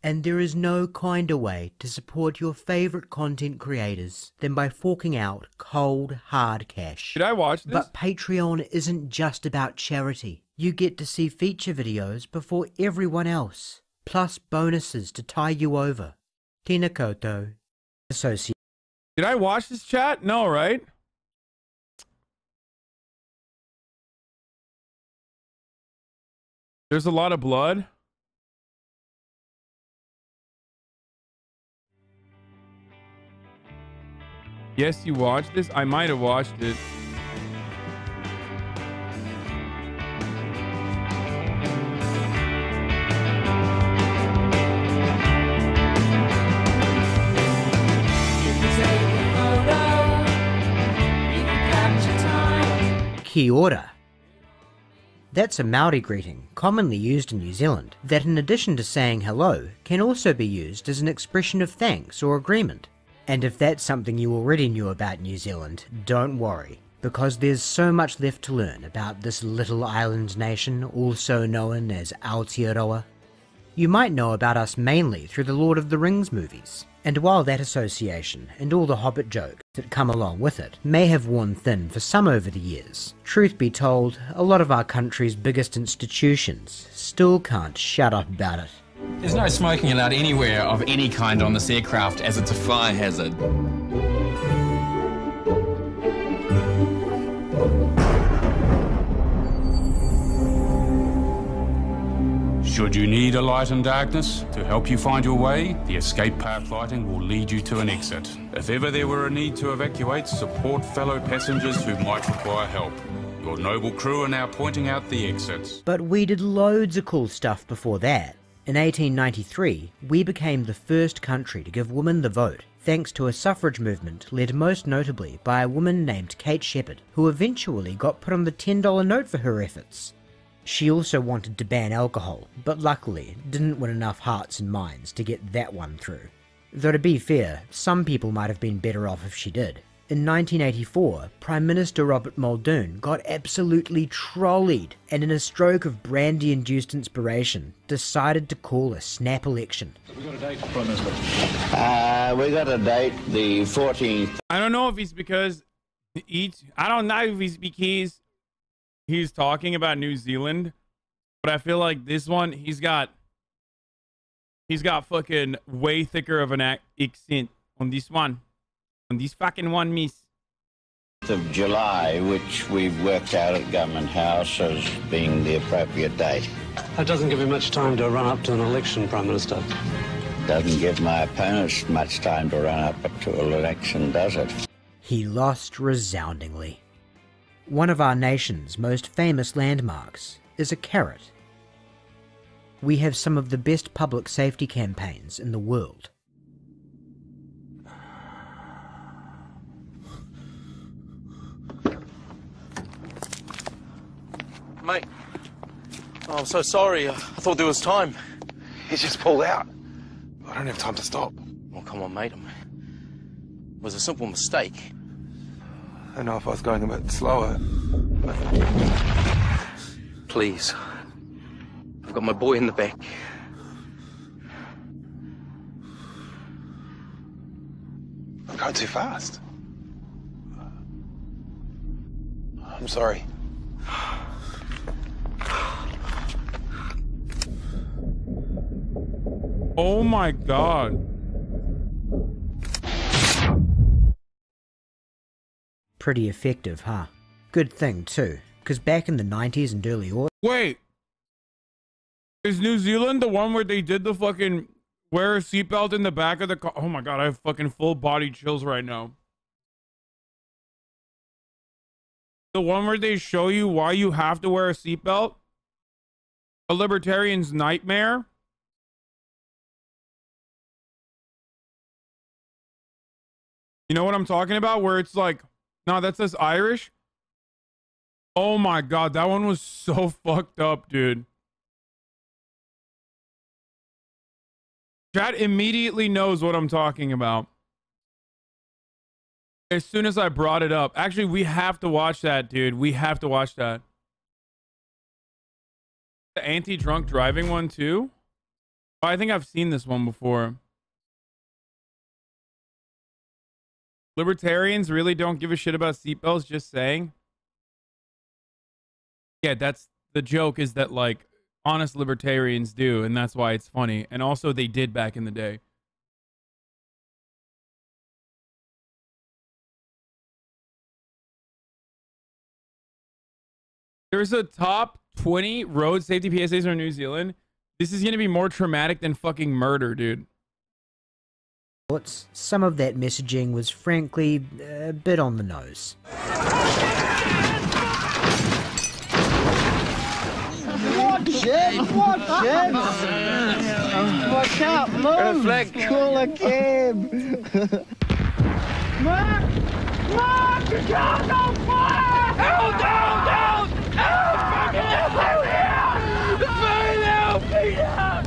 And there is no kinder way to support your favorite content creators than by forking out cold, hard cash. Did I watch this? But Patreon isn't just about charity. You get to see feature videos before everyone else, plus bonuses to tie you over. Tina Koto, Associate. Did I watch this, chat? No, right? There's a lot of blood. Yes, you watched this? I might have watched it. Kia ora. That's a Maori greeting, commonly used in New Zealand, that in addition to saying hello, can also be used as an expression of thanks or agreement. And if that's something you already knew about New Zealand, don't worry, because there's so much left to learn about this little island nation, also known as Aotearoa. You might know about us mainly through the Lord of the Rings movies, and while that association and all the Hobbit jokes that come along with it may have worn thin for some over the years, truth be told, a lot of our country's biggest institutions still can't shut up about it. There's no smoking allowed anywhere of any kind on this aircraft, as it's a fire hazard. Should you need a light in darkness to help you find your way, the escape path lighting will lead you to an exit. If ever there were a need to evacuate, support fellow passengers who might require help. Your noble crew are now pointing out the exits. But we did loads of cool stuff before that. In 1893, we became the first country to give women the vote, thanks to a suffrage movement led most notably by a woman named Kate Shepherd, who eventually got put on the $10 note for her efforts. She also wanted to ban alcohol, but luckily didn't win enough hearts and minds to get that one through. Though to be fair, some people might have been better off if she did. In 1984, Prime Minister Robert Muldoon got absolutely trolleyed and in a stroke of brandy-induced inspiration, decided to call a snap election. We got a date, Prime Minister? We got a date, the 14th. I don't know if he's because I don't know if he's because he's talking about New Zealand, but I feel like this one, he's got fucking way thicker of an accent on this one. On this fucking one, miss. Of July, which we've worked out at Government House as being the appropriate date. That doesn't give you much time to run up to an election, Prime Minister. Doesn't give my opponents much time to run up to an election, does it? He lost resoundingly. One of our nation's most famous landmarks is a carrot. We have some of the best public safety campaigns in the world. Mate, oh, I'm so sorry. I thought there was time. He just pulled out. I don't have time to stop. Oh, come on, mate. It was a simple mistake. I don't know if I was going a bit slower. Please. I've got my boy in the back. I'm going too fast. I'm sorry. Oh my god. Pretty effective, huh? Good thing too, because back in the 90s and early aughts... Wait. Is New Zealand the one where they did the fucking wear a seatbelt in the back of the car? Oh my god, I have fucking full body chills right now. The one where they show you why you have to wear a seatbelt? A libertarian's nightmare? You know what I'm talking about? Where it's like, no, that says Irish. Oh my god, that one was so fucked up, dude. Chat immediately knows what I'm talking about. As soon as I brought it up. Actually, we have to watch that, dude. We have to watch that. The anti-drunk driving one, too? I think I've seen this one before. Libertarians really don't give a shit about seatbelts, just saying. Yeah, that's the joke, is that like honest libertarians do, and that's why it's funny. And also they did back in the day. There's a top 20 road safety PSAs in New Zealand. This is going to be more traumatic than fucking murder, dude. Some of that messaging was frankly a bit on the nose. Watch it! Watch it! Watch out! Move! Call a cab! Mark! Mark! Your car's on fire! Help! Help! Help! Help! Fucking help me out! Fucking help me out!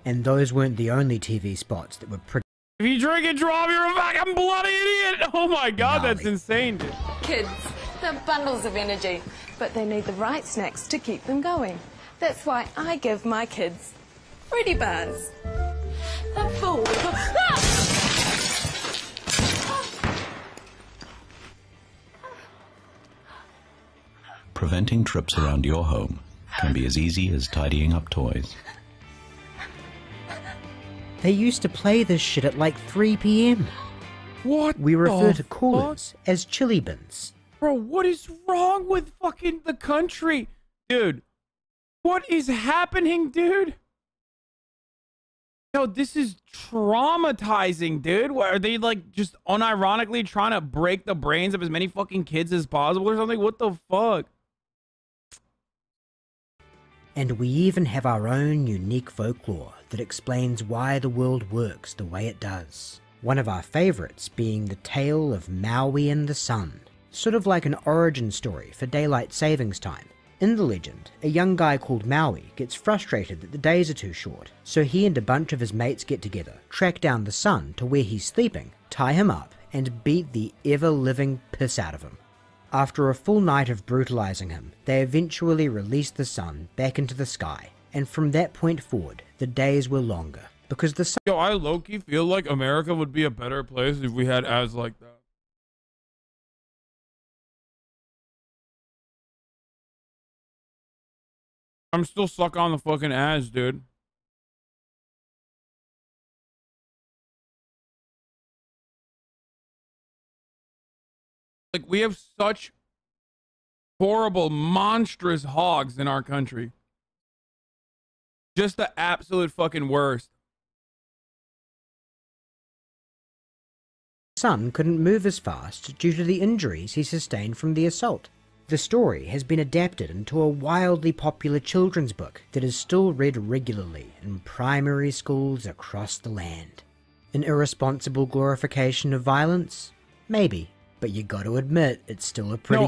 And those weren't the only TV spots that were pretty. If you drink and drive, you're a fucking bloody idiot! Oh my god, gnarly. that's insane, dude. Kids, they're bundles of energy, but they need the right snacks to keep them going. That's why I give my kids Fruity Bars. They're full of... Preventing trips around your home can be as easy as tidying up toys. They used to play this shit at like 3 p.m. What? We refer to coolers as chili bins. Bro, what is wrong with fucking the country? Dude, what is happening, dude? Yo, this is traumatizing, dude. What, are they like just unironically trying to break the brains of as many fucking kids as possible or something? What the fuck? And we even have our own unique folklore that explains why the world works the way it does. One of our favourites being the tale of Maui and the sun, sort of like an origin story for daylight savings time. In the legend, a young guy called Maui gets frustrated that the days are too short, so he and a bunch of his mates get together, track down the sun to where he's sleeping, tie him up, and beat the ever-living piss out of him. After a full night of brutalizing him, they eventually released the sun back into the sky, and from that point forward, the days were longer, because the sun— Yo, I low-key feel like America would be a better place if we had ads like that. I'm still stuck on the fucking ads, dude. Like, we have such horrible, monstrous hogs in our country. Just the absolute fucking worst. sun couldn't move as fast due to the injuries he sustained from the assault. The story has been adapted into a wildly popular children's book that is still read regularly in primary schools across the land. An irresponsible glorification of violence? Maybe, but you gotta admit it's still a pretty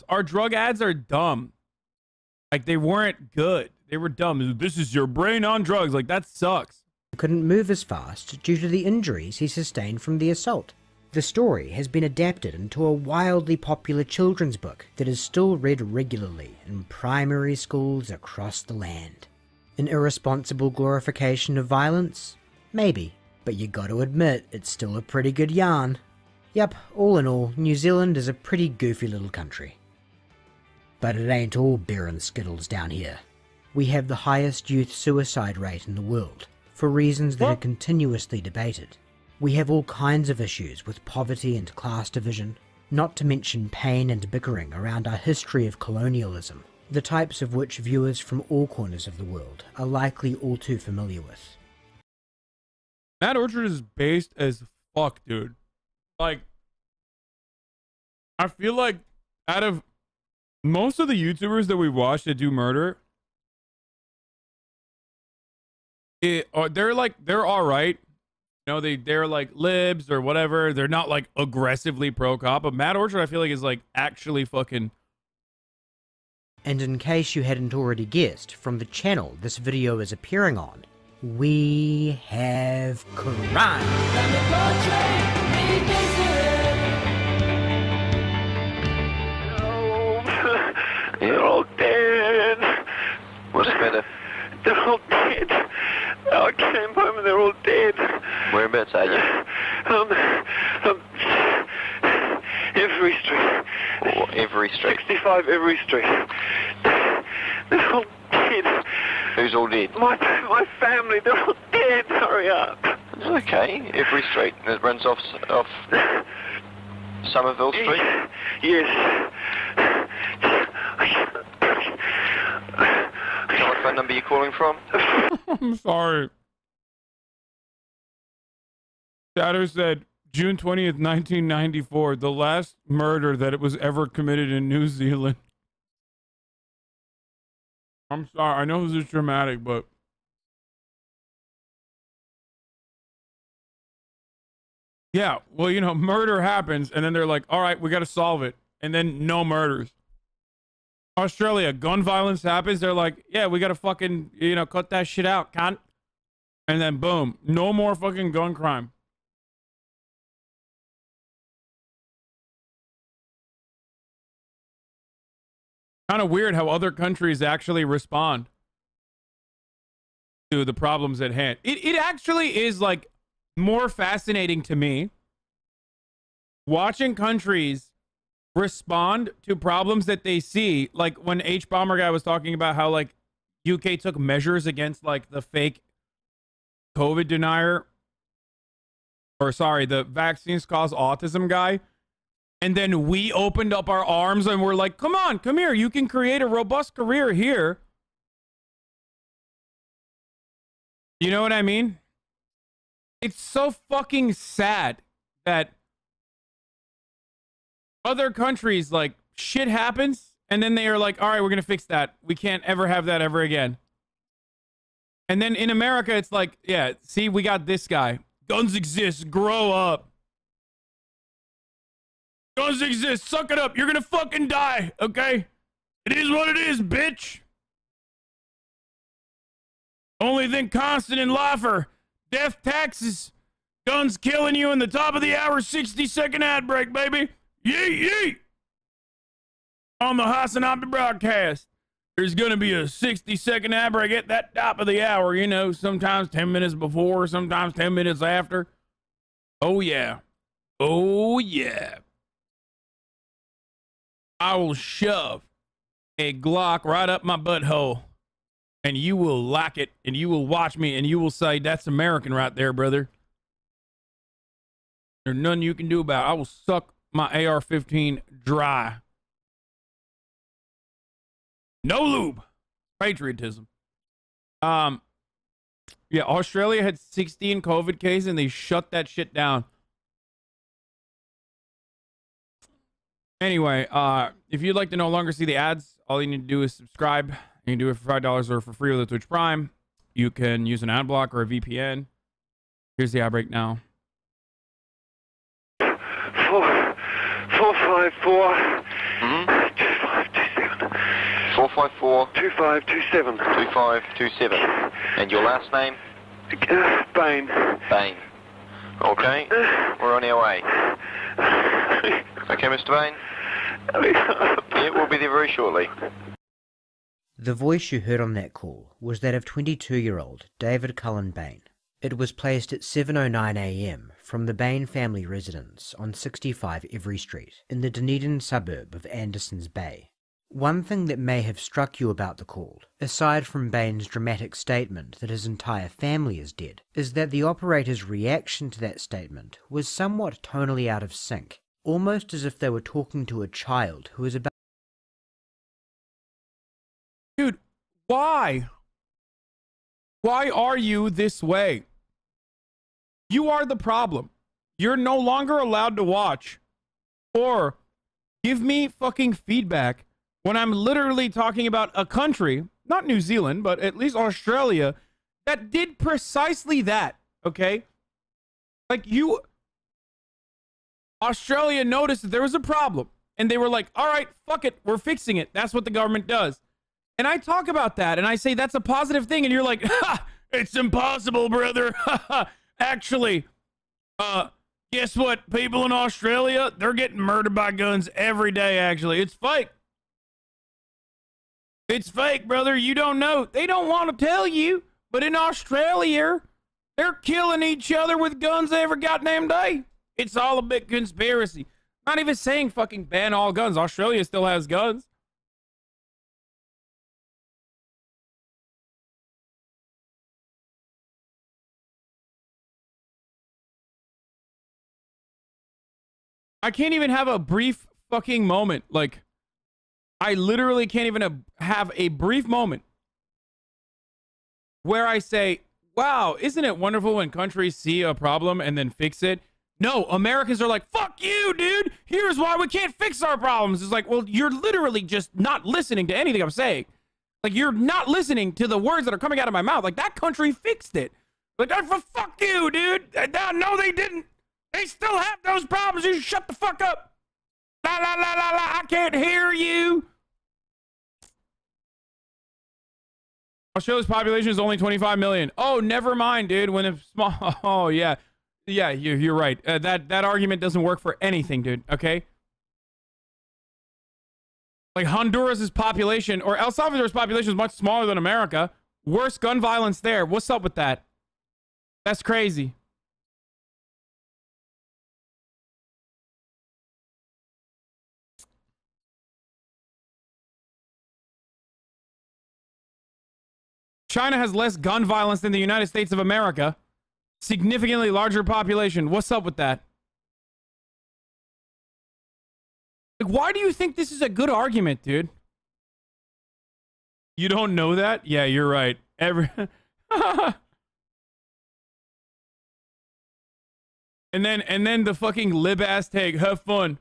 our drug ads are dumb. Like, they weren't good. They were dumb. This is your brain on drugs. Like, that sucks. Couldn't move as fast due to the injuries he sustained from the assault. The story has been adapted into a wildly popular children's book that is still read regularly in primary schools across the land. An irresponsible glorification of violence? Maybe, but you gotta admit it's still a pretty good yarn. Yup, all in all, New Zealand is a pretty goofy little country. But it ain't all beer and skittles down here. We have the highest youth suicide rate in the world, for reasons that are continuously debated. We have all kinds of issues with poverty and class division, not to mention pain and bickering around our history of colonialism, the types of which viewers from all corners of the world are likely all too familiar with. Mad Orchard is based as fuck, dude. Like, I feel like out of most of the YouTubers that we watch that do murder, they're all right. You know, they're like libs or whatever. They're not like aggressively pro cop, but Mad Orchard I feel like is like actually fucking. And in case you hadn't already guessed from the channel this video is appearing on, we have crime. You're They're all dead. I came home and they're all dead. Whereabouts are you? Every street. Or every street? 65 every street. They're all dead. Who's all dead? My family, they're all dead. Hurry up. It's okay. Every street. It runs off Somerville Street? Yes. Telephone number you calling from? I'm sorry. Shadow said, June 20th, 1994, the last murder that it was ever committed in New Zealand. I'm sorry. I know this is dramatic, but... Yeah, well, you know, murder happens, and then they're like, all right, we got to solve it. And then no murders. Australia, gun violence happens. They're like, yeah, we got to fucking, you know, cut that shit out, cunt. And then boom, no more fucking gun crime. Kind of weird how other countries actually respond to the problems at hand. It actually is like more fascinating to me watching countries respond to problems that they see. Like when H-Bomber guy was talking about how like UK took measures against like the fake COVID denier, or sorry, the vaccines cause autism guy. And then we opened up our arms and we're like, come on, come here. You can create a robust career here. You know what I mean? It's so fucking sad that other countries, like, shit happens, and then they are like, all right, we're going to fix that. We can't ever have that ever again. And then in America, it's like, yeah, see, we got this guy. Guns exist. Grow up. Guns exist. Suck it up. You're going to fucking die, okay? It is what it is, bitch. Only thing constant in life are death, taxes, guns killing you in the top of the hour, 60-second ad break, baby. Yeet, yeet. On the Hasanabi broadcast, there's going to be a 60-second ad break at that top of the hour, you know, sometimes 10 minutes before, sometimes 10 minutes after. Oh, yeah. Oh, yeah. I will shove a Glock right up my butthole, and you will like it, and you will watch me, and you will say, that's American right there, brother. There's nothing you can do about it. I will suck my AR-15 dry. No lube. Patriotism. Yeah, Australia had 16 COVID cases, and they shut that shit down. Anyway, if you'd like to no longer see the ads, all you need to do is subscribe. You can do it for $5 or for free with a Twitch Prime. You can use an ad block or a VPN. Here's the ad break now. 454 2527. 454 2527. 2527. And your last name? Bain. Bain. Okay, we're on our way. Okay, Mr. Bain? Yeah, we'll be there very shortly. The voice you heard on that call was that of 22-year-old David Cullen Bain. It was placed at 7:09 a.m. from the Bain family residence on 65 Every Street in the Dunedin suburb of Andersons Bay. One thing that may have struck you about the call, aside from Bain's dramatic statement that his entire family is dead, is that the operator's reaction to that statement was somewhat tonally out of sync, almost as if they were talking to a child who is about... Dude, why? Why are you this way? You are the problem. You're no longer allowed to watch or give me fucking feedback when I'm literally talking about a country, not New Zealand, but at least Australia, that did precisely that, okay? Like Australia noticed that there was a problem, and they were like, all right, fuck it, we're fixing it. That's what the government does. And I talk about that, and I say that's a positive thing, and you're like, ha, it's impossible, brother. Actually, guess what? People in Australia, they're getting murdered by guns every day, actually. It's fake. It's fake, brother. You don't know. They don't want to tell you. But in Australia, they're killing each other with guns every goddamn day. It's all a big conspiracy. Not even saying fucking ban all guns. Australia still has guns. I can't even have a brief fucking moment. Like, I literally can't even have a brief moment where I say, wow, isn't it wonderful when countries see a problem and then fix it? No, Americans are like, fuck you, dude. Here's why we can't fix our problems. It's like, well, you're literally just not listening to anything I'm saying. Like, you're not listening to the words that are coming out of my mouth. Like, that country fixed it. Like, fuck you, dude. No, they didn't. They still have those problems. You shut the fuck up. La, la, la, la, la. I can't hear you. Australia's population is only 25 million. Oh, never mind, dude. When it's small. Oh, yeah. Yeah, you're right. That argument doesn't work for anything, dude. Okay? Like, Honduras' population, or El Salvador's population is much smaller than America. Worse gun violence there. What's up with that? That's crazy. China has less gun violence than the United States of America. Significantly larger population. What's up with that? Like, why do you think this is a good argument, dude? You don't know that? Yeah, you're right. And then the fucking lib-ass take. Have fun.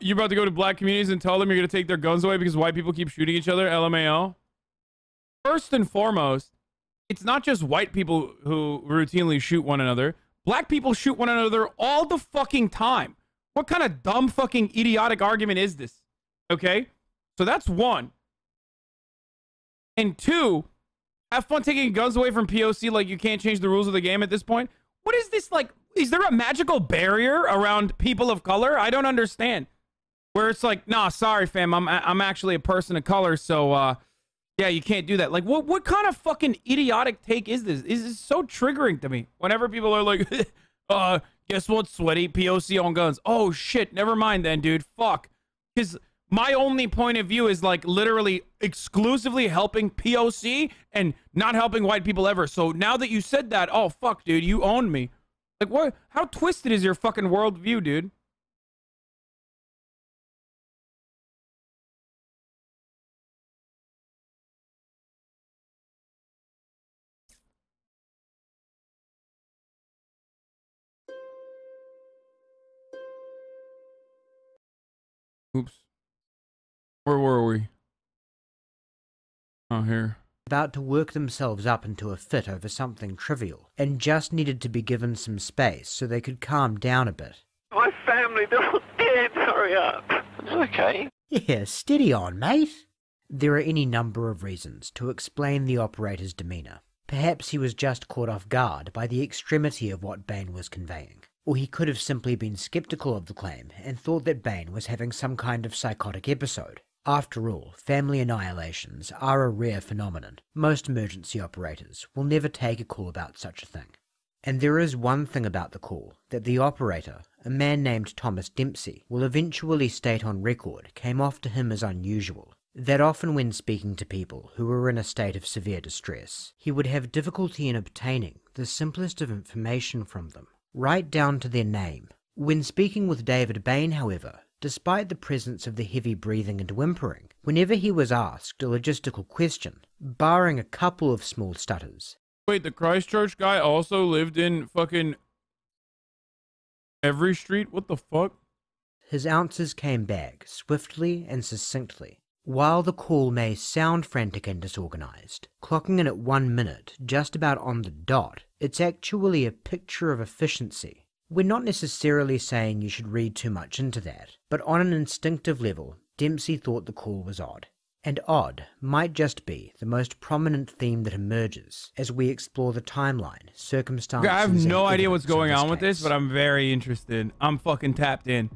You're about to go to black communities and tell them you're going to take their guns away because white people keep shooting each other? LMAO. First and foremost, it's not just white people who routinely shoot one another. Black people shoot one another all the fucking time. What kind of dumb fucking idiotic argument is this? Okay? So that's one. And two, have fun taking guns away from POC like you can't change the rules of the game at this point. What is this like? Is there a magical barrier around people of color? I don't understand. Where it's like, nah, sorry, fam. I'm actually a person of color, so yeah, you can't do that. Like, what kind of fucking idiotic take is this? This is so triggering to me. Whenever people are like, guess what, sweaty? POC on guns. Oh, shit. Never mind then, dude. Fuck. Because my only point of view is, like, literally exclusively helping POC and not helping white people ever. So now that you said that, oh, fuck, dude, you own me. Like, what? How twisted is your fucking worldview, dude? Oops. Where were we? Oh, here. About to work themselves up into a fit over something trivial, and just needed to be given some space so they could calm down a bit. My family, they're all dead. Hurry up. It's okay. Yeah, steady on, mate. There are any number of reasons to explain the operator's demeanour. Perhaps he was just caught off guard by the extremity of what Bain was conveying. Or he could have simply been skeptical of the claim and thought that Bain was having some kind of psychotic episode. After all, family annihilations are a rare phenomenon. Most emergency operators will never take a call about such a thing. And there is one thing about the call that the operator, a man named Thomas Dempsey, will eventually state on record came off to him as unusual. That often when speaking to people who were in a state of severe distress, he would have difficulty in obtaining the simplest of information from them, right down to their name. When speaking with David Bain, however, despite the presence of the heavy breathing and whimpering, whenever he was asked a logistical question, barring a couple of small stutters. Wait, the Christchurch guy also lived in fucking every street? What the fuck? His answers came back swiftly and succinctly. While the call may sound frantic and disorganized, clocking in at 1 minute, just about on the dot, it's actually a picture of efficiency. We're not necessarily saying you should read too much into that, but on an instinctive level, Dempsey thought the call was odd. And odd might just be the most prominent theme that emerges as we explore the timeline, circumstances. I have no idea what's going on with this, but I'm very interested. I'm fucking tapped in.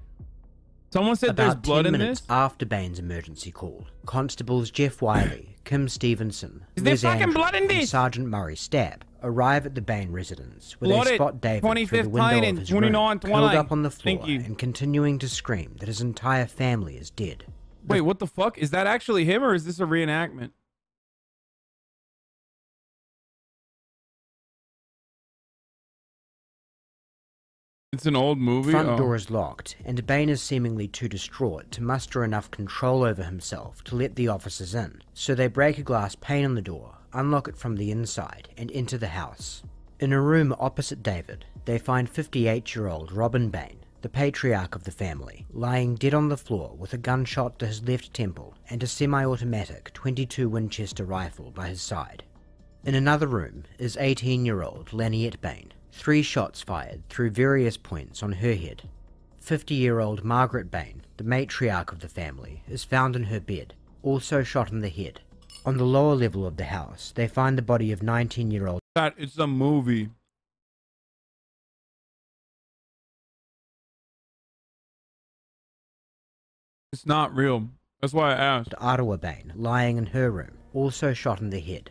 Someone said there's About blood 10 in minutes this? after Bain's emergency call, constables Jeff Wiley, Kim Stevenson, Is there Liz fucking Andrew, blood in and this? Sergeant Murray Stapp arrive at the Bain residence, where Blood they at spot David through the 25th window Lane of and his room, 29th curled Lane. up on the floor Thank you. and continuing to scream that his entire family is dead. Wait, what the fuck? Is that actually him or is this a reenactment? It's an old movie? Front Oh. door is locked, and Bain is seemingly too distraught to muster enough control over himself to let the officers in, so they break a glass pane on the door, unlock it from the inside, and enter the house. In a room opposite David, they find 58-year-old Robin Bain, the patriarch of the family, lying dead on the floor with a gunshot to his left temple and a semi-automatic .22 Winchester rifle by his side. In another room is 18-year-old Laniette Bain, 3 shots fired through various points on her head. 50-year-old Margaret Bain, the matriarch of the family, is found in her bed, also shot in the head. On the lower level of the house, they find the body of 19-year-old... That it's a movie. It's not real. That's why I asked. Ottawa Bain, lying in her room, also shot in the head.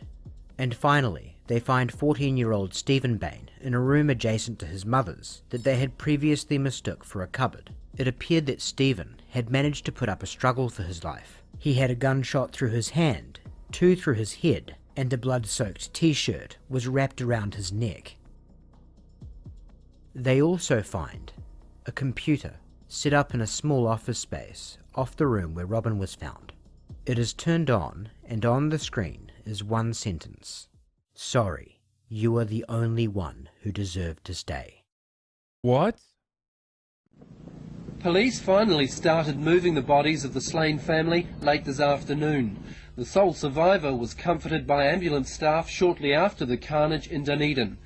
And finally, they find 14-year-old Stephen Bain in a room adjacent to his mother's that they had previously mistook for a cupboard. It appeared that Stephen had managed to put up a struggle for his life. He had a gunshot through his hand, 2 through his head, and a blood-soaked t-shirt was wrapped around his neck. They also find a computer set up in a small office space off the room where Robin was found. It is turned on, and on the screen is one sentence: "Sorry, you are the only one who deserved to stay." What? Police finally started moving the bodies of the slain family late this afternoon. The sole survivor was comforted by ambulance staff shortly after the carnage in Dunedin.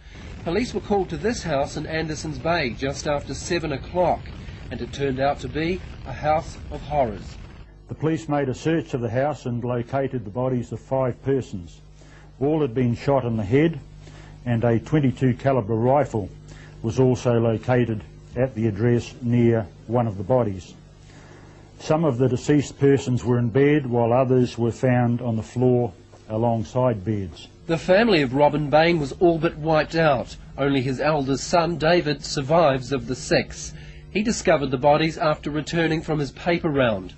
Police were called to this house in Andersons Bay just after 7 o'clock, and it turned out to be a house of horrors. The police made a search of the house and located the bodies of 5 persons. All had been shot in the head, and a .22 caliber rifle was also located at the address near one of the bodies. Some of the deceased persons were in bed, while others were found on the floor alongside beds. The family of Robin Bain was all but wiped out. Only his eldest son, David, survives of the 6. He discovered the bodies after returning from his paper round.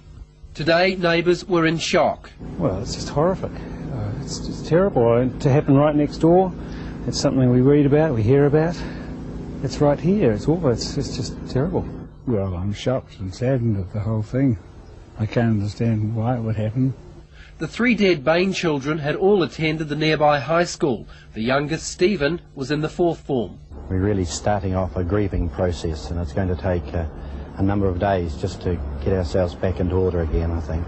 Today, neighbours were in shock. Well, it's just horrific. It's just terrible to happen right next door. It's something we read about, we hear about. It's right here. It's just terrible. Well, I'm shocked and saddened at the whole thing. I can't understand why it would happen. The 3 dead Bain children had all attended the nearby high school. The youngest, Stephen, was in the 4th form. We're really starting off a grieving process, and it's going to take a number of days just to get ourselves back into order again, I think.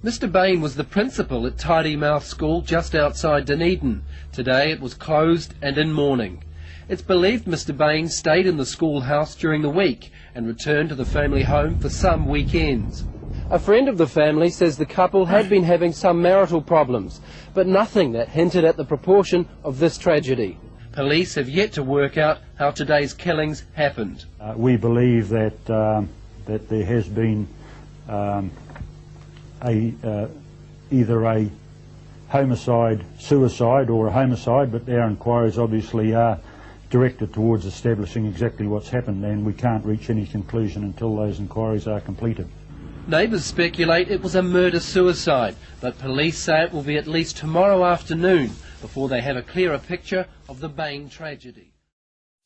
Mr. Bain was the principal at Tidy Mouth School just outside Dunedin. Today it was closed and in mourning. It's believed Mr. Bain stayed in the schoolhouse during the week and returned to the family home for some weekends. A friend of the family says the couple had been having some marital problems, but nothing that hinted at the proportion of this tragedy. Police have yet to work out how today's killings happened. We believe that that there has been either a homicide, suicide, or a homicide, but our inquiries obviously are directed towards establishing exactly what's happened, and we can't reach any conclusion until those inquiries are completed. Neighbours speculate it was a murder-suicide, but police say it will be at least tomorrow afternoon before they have a clearer picture of the Bain tragedy.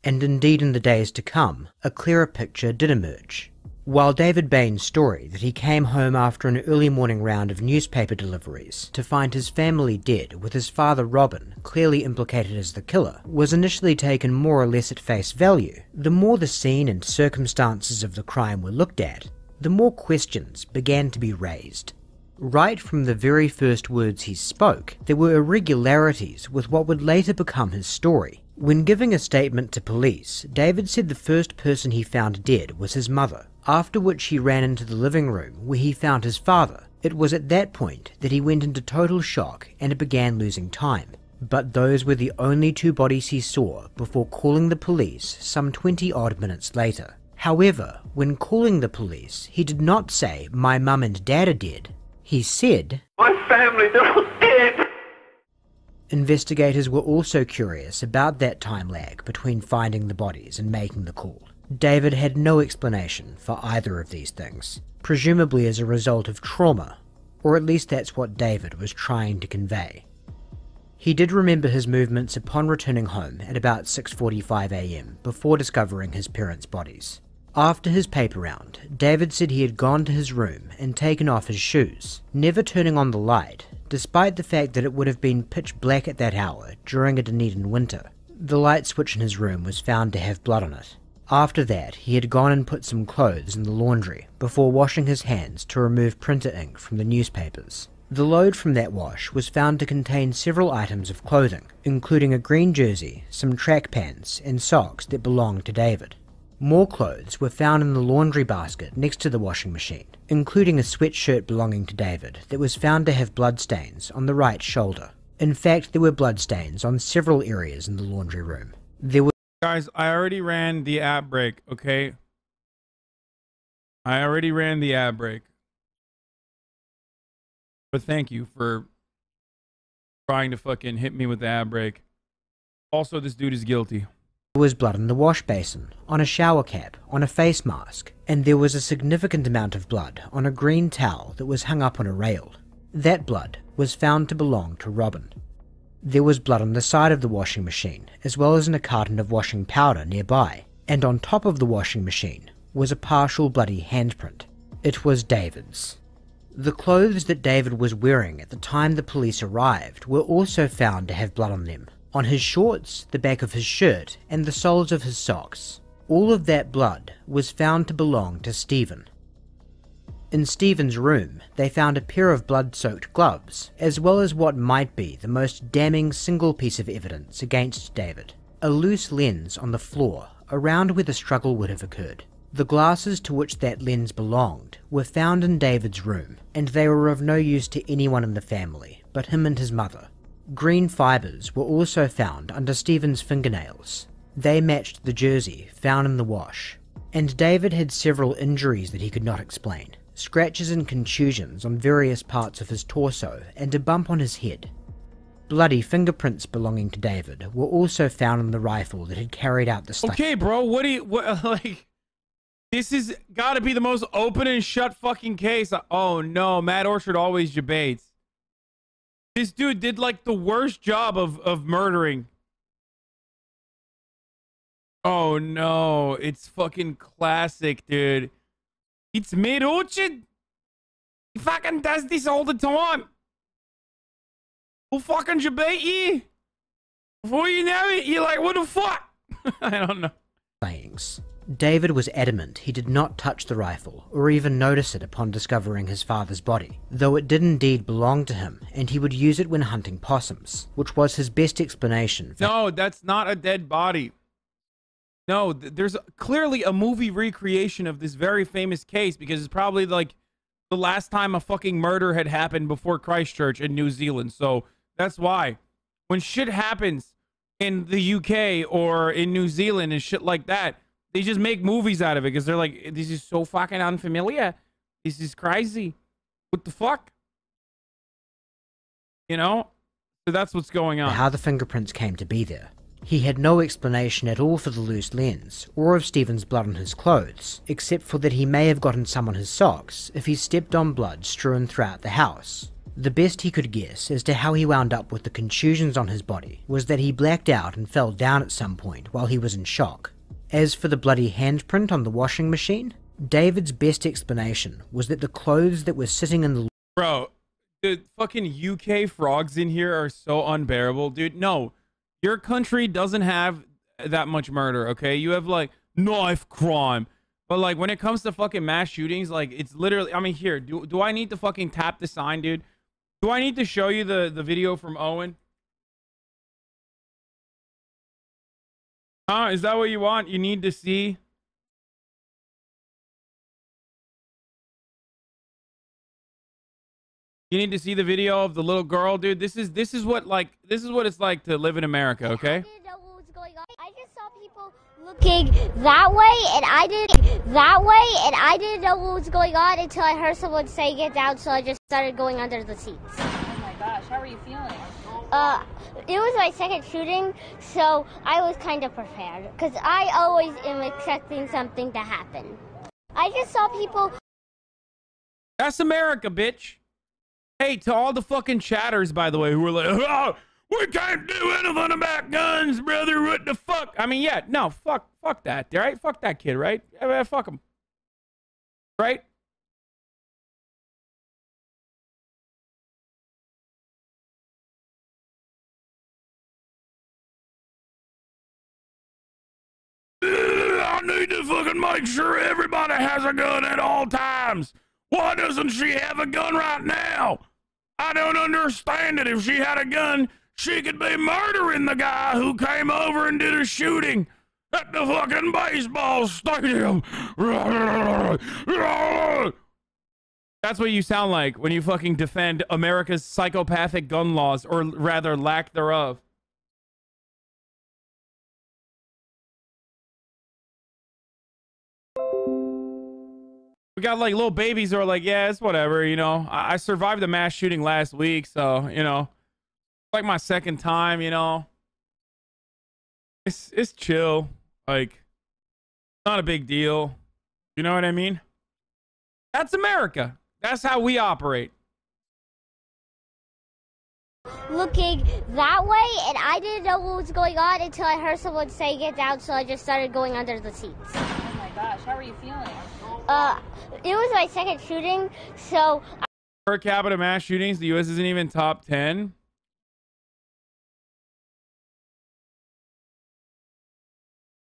And indeed in the days to come, a clearer picture did emerge. While David Bain's story that he came home after an early morning round of newspaper deliveries to find his family dead with his father Robin clearly implicated as the killer was initially taken more or less at face value, the more the scene and circumstances of the crime were looked at, the more questions began to be raised. Right from the very first words he spoke, there were irregularities with what would later become his story. When giving a statement to police, David said the first person he found dead was his mother, after which he ran into the living room where he found his father. It was at that point that he went into total shock and began losing time. But those were the only 2 bodies he saw before calling the police some 20-odd minutes later. However, when calling the police, he did not say, "My mum and dad are dead." He said, "My family, they're all dead." Investigators were also curious about that time lag between finding the bodies and making the call. David had no explanation for either of these things, presumably as a result of trauma, or at least that's what David was trying to convey. He did remember his movements upon returning home at about 6:45 AM before discovering his parents' bodies. After his paper round, David said he had gone to his room and taken off his shoes, never turning on the light, despite the fact that it would have been pitch black at that hour during a Dunedin winter. The light switch in his room was found to have blood on it. After that, he had gone and put some clothes in the laundry before washing his hands to remove printer ink from the newspapers. The load from that wash was found to contain several items of clothing, including a green jersey, some track pants, and socks that belonged to David. More clothes were found in the laundry basket next to the washing machine, including a sweatshirt belonging to David that was found to have bloodstains on the right shoulder. In fact, there were bloodstains on several areas in the laundry room. Guys, I already ran the ad break, okay? I already ran the ad break. But thank you for trying to fucking hit me with the ad break. Also, this dude is guilty. There was blood in the wash basin, on a shower cap, on a face mask, and there was a significant amount of blood on a green towel that was hung up on a rail. That blood was found to belong to Robin. There was blood on the side of the washing machine, as well as in a carton of washing powder nearby, and on top of the washing machine was a partial bloody handprint. It was David's. The clothes that David was wearing at the time the police arrived were also found to have blood on them. On his shorts, the back of his shirt, and the soles of his socks. All of that blood was found to belong to Stephen. In Stephen's room, they found a pair of blood-soaked gloves, as well as what might be the most damning single piece of evidence against David: a loose lens on the floor around where the struggle would have occurred. The glasses to which that lens belonged were found in David's room, and they were of no use to anyone in the family but him and his mother. Green fibres were also found under Stephen's fingernails. They matched the jersey found in the wash. And David had several injuries that he could not explain. Scratches and contusions on various parts of his torso and a bump on his head. Bloody fingerprints belonging to David were also found on the rifle that had carried out the stunt. Okay, bro, like, this has got to be the most open and shut fucking case. Oh no, Matt Orchard always debates. This dude did like the worst job of murdering. Oh no, it's fucking classic, dude. It's Matt Orchard. He fucking does this all the time. Who fucking debate you? Before you know it, you're like, what the fuck? I don't know. Sayings. David was adamant he did not touch the rifle or even notice it upon discovering his father's body, though it did indeed belong to him and he would use it when hunting possums, which was his best explanation for— No, that's not a dead body. No, there's clearly a movie recreation of this very famous case because it's probably like the last time a fucking murder had happened before Christchurch in New Zealand. So that's why when shit happens in the UK or in New Zealand and shit like that, they just make movies out of it because they're like, this is so fucking unfamiliar. This is crazy. What the fuck? You know? So that's what's going on. How the fingerprints came to be there. He had no explanation at all for the loose lens, or of Stephen's blood on his clothes, except for that he may have gotten some on his socks if he stepped on blood strewn throughout the house. The best he could guess as to how he wound up with the contusions on his body was that he blacked out and fell down at some point while he was in shock. As for the bloody handprint on the washing machine, David's best explanation was that the clothes that were sitting in the— Bro, the fucking UK frogs in here are so unbearable, dude. No, your country doesn't have that much murder, okay? You have, like, knife crime. But, like, when it comes to fucking mass shootings, like, it's literally— I mean, here, do I need to fucking tap the sign, dude? Do I need to show you the video from Owen? Huh? Is that what you want? You need to see? You need to see the video of the little girl, dude. This is what it's like to live in America, okay? I just saw people people looking that way, and I didn't know what was going on until I heard someone say get down, so I just started going under the seats. Oh my gosh, how are you feeling? It was my second shooting, so I was kind of prepared, because I always am expecting something to happen. I just saw people... That's America, bitch. Hey, to all the fucking chatters, by the way, who were like, oh, we can't do anything about guns, brother, what the fuck? I mean, yeah, no, fuck that, right? Fuck that kid, right? Fuck him. Right? I need to fucking make sure everybody has a gun at all times. Why doesn't she have a gun right now? I don't understand it. If she had a gun, she could be murdering the guy who came over and did a shooting at the fucking baseball stadium. That's what you sound like when you fucking defend America's psychopathic gun laws, or rather lack thereof. We got like little babies who are like, yeah, it's whatever, you know. I survived the mass shooting last week, so, you know, like my second time, you know. It's chill. Like, not a big deal. You know what I mean? That's America. That's how we operate. Looking that way, and I didn't know what was going on until I heard someone say get down, so I just started going under the seats. Oh my gosh, how are you feeling? It was my second shooting, so... Per capita mass shootings, the U.S. isn't even top 10.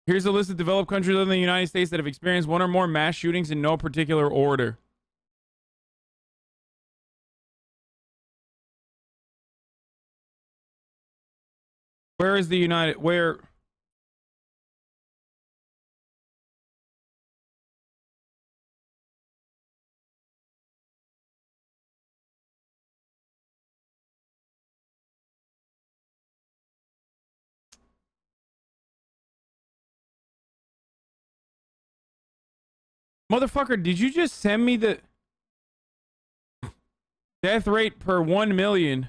Here's a list of developed countries other than the United States that have experienced one or more mass shootings in no particular order. Where is the United... Where... Motherfucker, did you just send me the death rate per 1 million?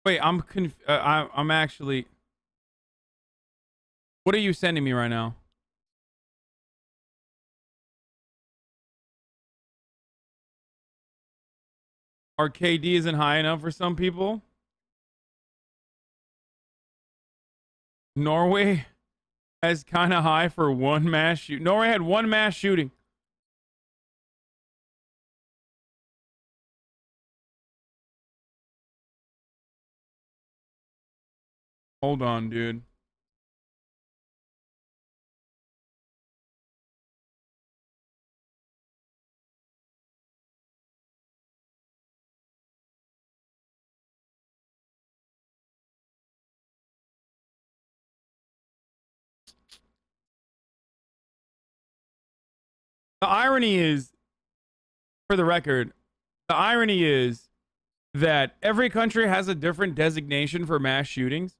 Wait, I'm actually... What are you sending me right now? Our KD isn't high enough for some people. Norway has kind of high for one mass shoot. Norway had one mass shooting. Hold on, dude. The irony is, for the record, the irony is that every country has a different designation for mass shootings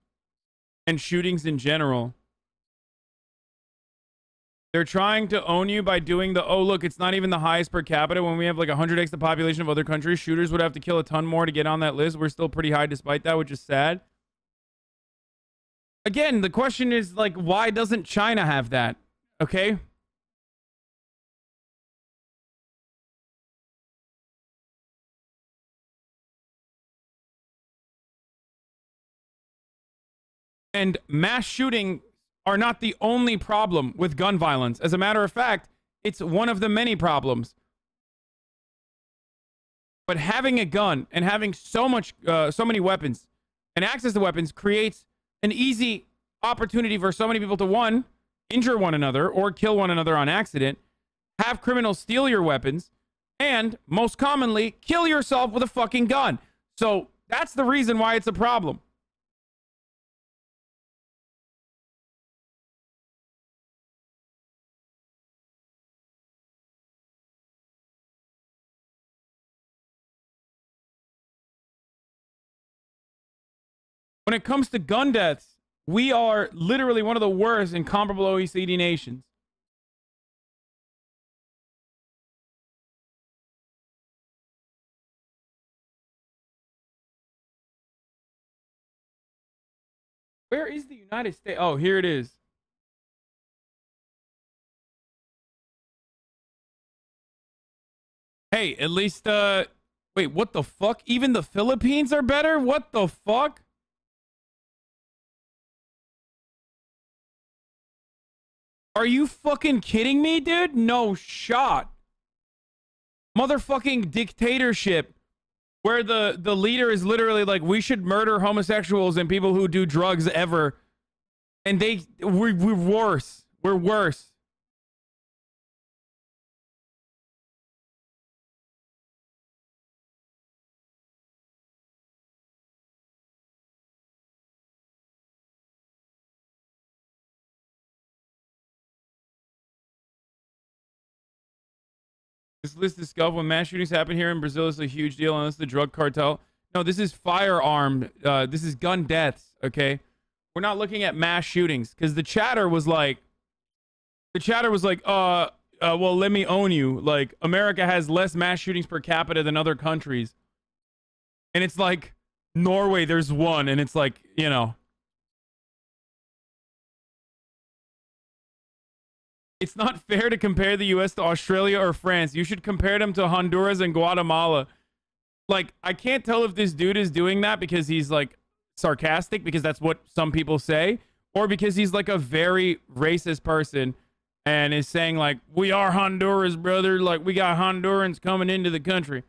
and shootings in general. They're trying to own you by doing the, oh, look, it's not even the highest per capita. When we have like 100x the population of other countries, shooters would have to kill a ton more to get on that list. We're still pretty high despite that, which is sad. Again, the question is, like, why doesn't China have that? Okay? And mass shooting are not the only problem with gun violence. As a matter of fact, it's one of the many problems. But having a gun and having so many weapons and access to weapons creates an easy opportunity for so many people to, one, injure one another or kill one another on accident, have criminals steal your weapons, and, most commonly, kill yourself with a fucking gun. So that's the reason why it's a problem. When it comes to gun deaths, we are literally one of the worst in comparable OECD nations. Where is the United States? Oh, here it is. Hey, at least, wait, what the fuck? Even the Philippines are better? What the fuck? Are you fucking kidding me, dude? No shot. Motherfucking dictatorship where the leader is literally like, we should murder homosexuals and people who do drugs ever. And we're worse. We're worse. This list is scuffed when mass shootings happen here in Brazil. It's a huge deal unless the drug cartel. No, this is firearm. This is gun deaths. Okay, we're not looking at mass shootings because the chatter was like, well, let me own you. Like, America has less mass shootings per capita than other countries, and it's like Norway, there's one, and it's like, you know. It's not fair to compare the US to Australia or France. You should compare them to Honduras and Guatemala. Like, I can't tell if this dude is doing that because he's, like, sarcastic, because that's what some people say, or because he's, like, a very racist person and is saying, like, we are Honduras, brother. Like, we got Hondurans coming into the country.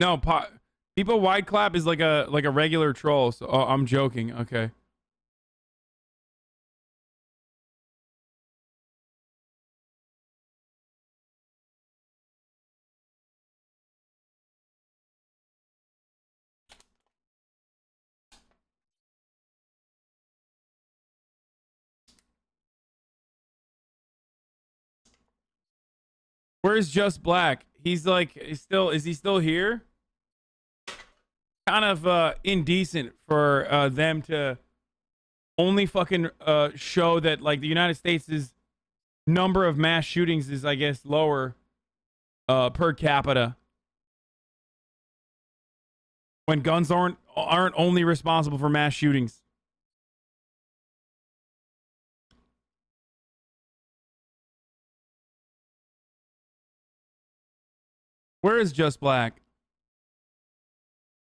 No, people wide clap is like a regular troll. So I'm joking. Okay. Where's Just Black? He's like, is he still here? Kind of indecent for them to only fucking show that, like, the United States' number of mass shootings is, I guess, lower per capita, when guns aren't only responsible for mass shootings. Where is Just Black?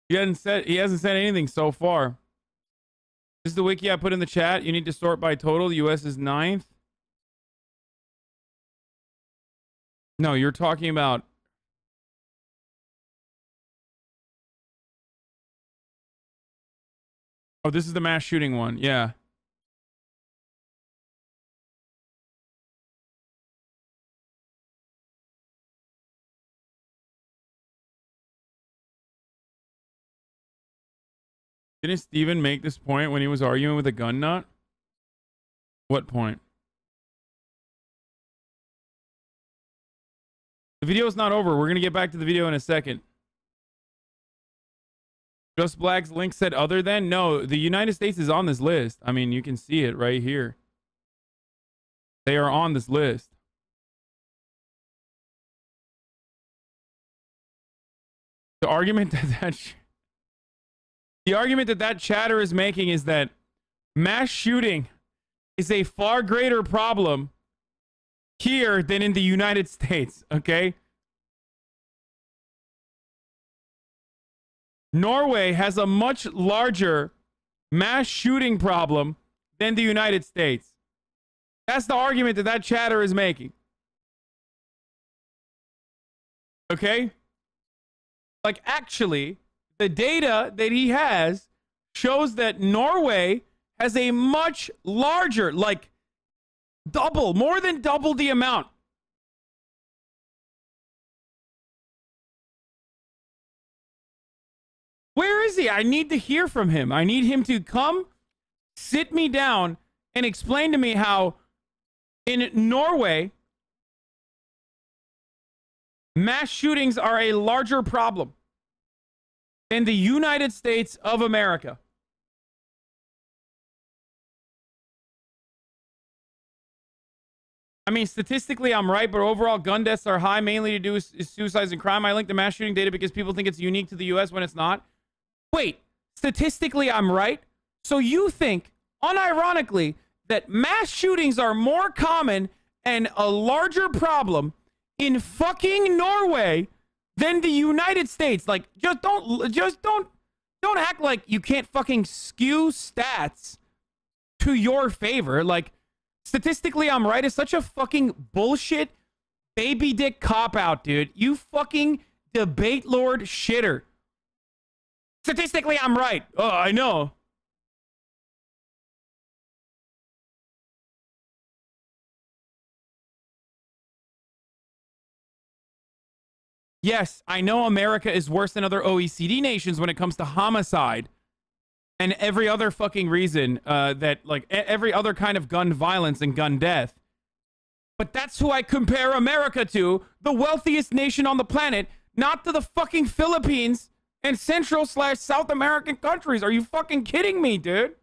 He hasn't said anything so far. This is the wiki I put in the chat. You need to sort by total. The US is 9th. No, you're talking about... Oh, this is the mass shooting one. Yeah. Didn't Steven make this point when he was arguing with a gun nut? What point? The video's not over. We're going to get back to the video in a second. Just Black's link said other than? No, the United States is on this list. I mean, you can see it right here. They are on this list. The argument that chatter is making is that mass shooting is a far greater problem here than in the United States, okay? Norway has a much larger mass shooting problem than the United States. That's the argument that chatter is making. Okay? Like, actually, the data that he has shows that Norway has a much larger, like, more than double the amount. Where is he? I need to hear from him. I need him to come sit me down and explain to me how in Norway, mass shootings are a larger problem than the United States of America. I mean, statistically, I'm right, but overall gun deaths are high, mainly to do with suicides and crime. I link the mass shooting data because people think it's unique to the U.S. when it's not. Wait, statistically, I'm right? So you think, unironically, that mass shootings are more common and a larger problem in fucking Norway than the United States? Like, just don't act like you can't fucking skew stats to your favor. Like, statistically, I'm right is such a fucking bullshit baby dick cop-out, dude. You fucking debate lord shitter. Statistically, I'm right. Oh, I know. Yes, I know America is worse than other OECD nations when it comes to homicide and every other fucking reason that, like, every other kind of gun violence and gun death. But that's who I compare America to, the wealthiest nation on the planet, not to the fucking Philippines and Central/South American countries. Are you fucking kidding me, dude?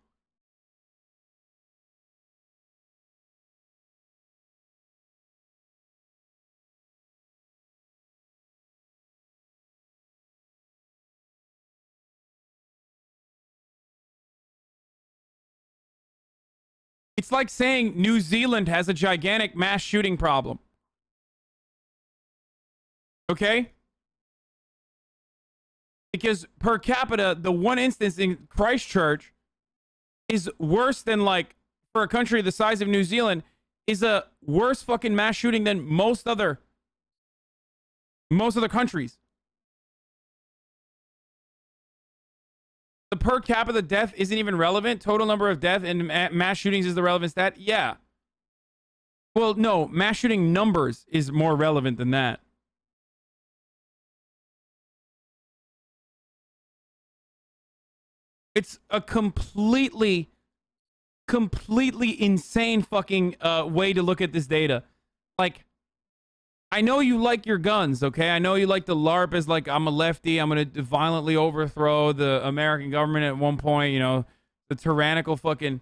It's like saying New Zealand has a gigantic mass shooting problem. Okay? Because per capita, the one instance in Christchurch is worse than, like, for a country the size of New Zealand, is a worse fucking mass shooting than most other countries. The per capita death isn't even relevant. Total number of death and mass shootings is the relevant stat. Yeah. Well, no, mass shooting numbers is more relevant than that. It's a completely insane fucking way to look at this data. Like, I know you like your guns, okay? I know you like the LARP as, like, I'm a lefty, I'm going to violently overthrow the American government at one point, you know, the tyrannical fucking...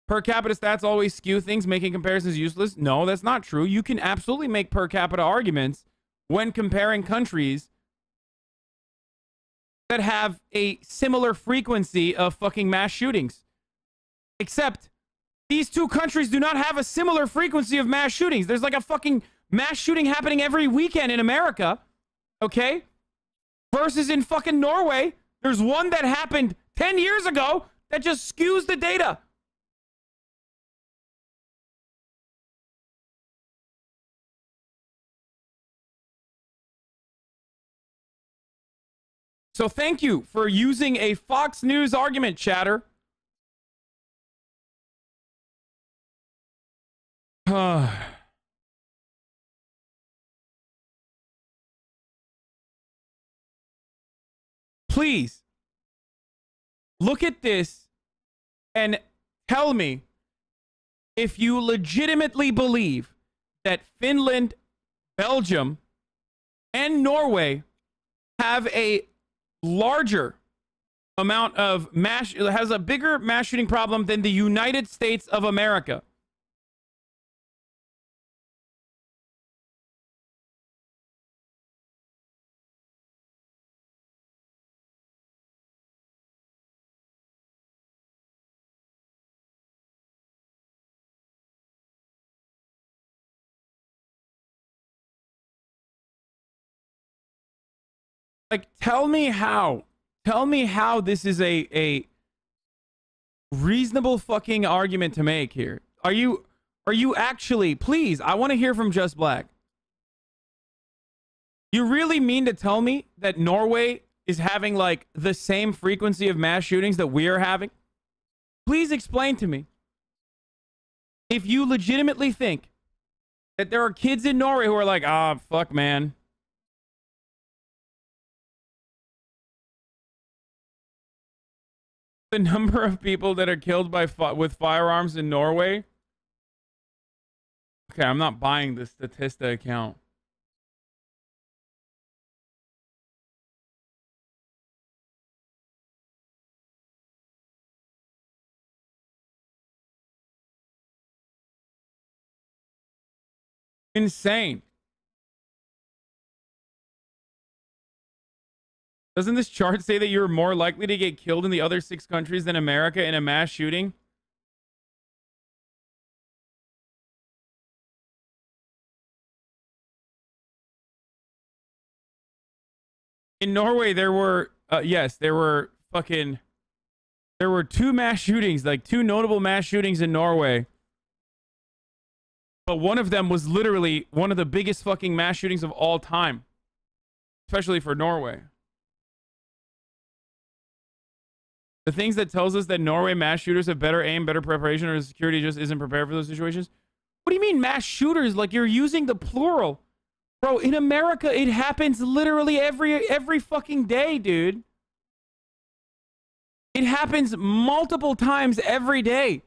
Per capita stats always skew things, making comparisons useless. No, that's not true. You can absolutely make per capita arguments when comparing countries that have a similar frequency of fucking mass shootings. Except, these two countries do not have a similar frequency of mass shootings. There's like a fucking mass shooting happening every weekend in America, okay? Versus in fucking Norway, there's one that happened 10 years ago that just skews the data. So thank you for using a Fox News argument, chatter. Please look at this and tell me if you legitimately believe that Finland, Belgium, and Norway have a larger amount of has a bigger mass shooting problem than the United States of America. Like, tell me how this is a reasonable fucking argument to make here. Are you actually, please, I want to hear from Just Black. You really mean to tell me that Norway is having, like, the same frequency of mass shootings that we are having? Please explain to me. If you legitimately think that there are kids in Norway who are like, ah, fuck, man. The number of people that are killed by with firearms in Norway. Okay, I'm not buying the Statista account. Insane. Doesn't this chart say that you're more likely to get killed in the other 6 countries than America in a mass shooting? In Norway, there were, yes, there were 2 mass shootings, like 2 notable mass shootings in Norway. But one of them was literally one of the biggest fucking mass shootings of all time. Especially for Norway. The things that tells us that Norway mass shooters have better aim, better preparation, or security just isn't prepared for those situations. What do you mean mass shooters? Like you're using the plural. Bro, in America, it happens literally every fucking day, dude. It happens multiple times every day.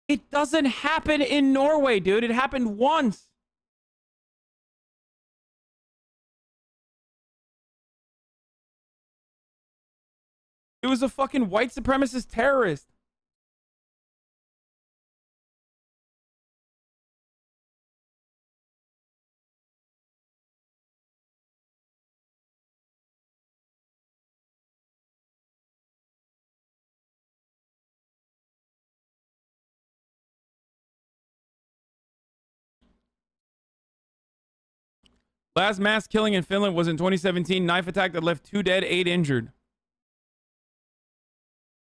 It doesn't happen in Norway, dude. It happened once. It was a fucking white supremacist terrorist. Last mass killing in Finland was in 2017. Knife attack that left 2 dead, 8 injured.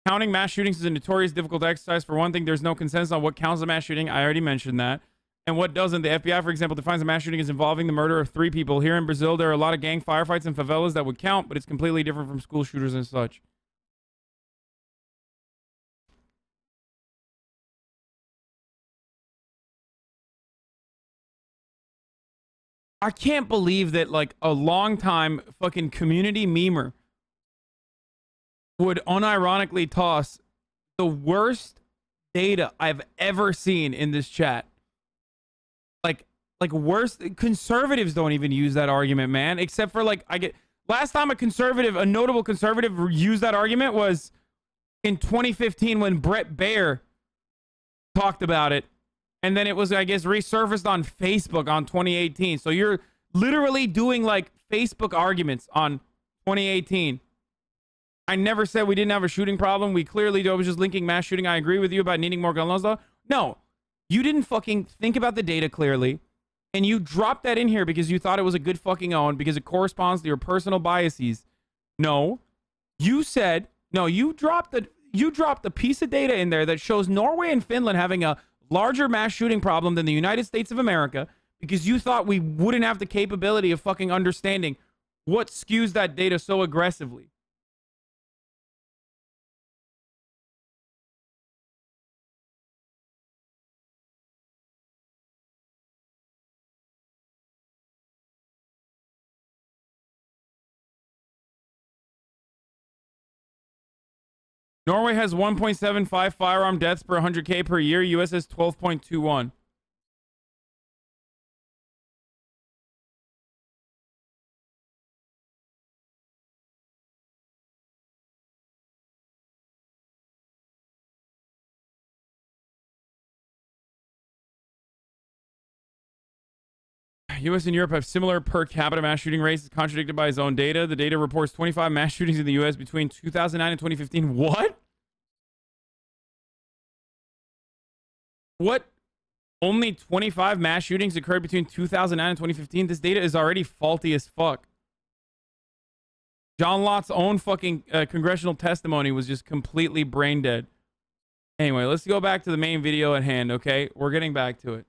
Counting mass shootings is a notorious difficult exercise. For one thing, there's no consensus on what counts as a mass shooting. I already mentioned that. And what doesn't. The FBI, for example, defines a mass shooting as involving the murder of 3 people. Here in Brazil, there are a lot of gang firefights and favelas that would count, but it's completely different from school shooters and such. I can't believe that, like, a long-time fucking community memer would unironically toss the worst data I've ever seen in this chat. Like worst. Conservatives don't even use that argument, man. Except for, like, last time a notable conservative used that argument was in 2015 when Brett Baer talked about it. And then it was, I guess, resurfaced on Facebook on 2018. So you're literally doing, like, Facebook arguments on 2018. I never said we didn't have a shooting problem. We clearly do. I was just linking mass shooting. I agree with you about needing more gun laws, though. No. You didn't fucking think about the data clearly. And you dropped that in here because you thought it was a good fucking own because it corresponds to your personal biases. No. You said, no, you dropped the piece of data in there that shows Norway and Finland having a larger mass shooting problem than the United States of America because you thought we wouldn't have the capability of fucking understanding what skews that data so aggressively. Norway has 1.75 firearm deaths per 100K per year. US has 12.21. US and Europe have similar per capita mass shooting rates, contradicted by his own data. The data reports 25 mass shootings in the US between 2009 and 2015. What? What? Only 25 mass shootings occurred between 2009 and 2015? This data is already faulty as fuck. John Lott's own fucking congressional testimony was just completely brain dead. Anyway, let's go back to the main video at hand, okay? We're getting back to it.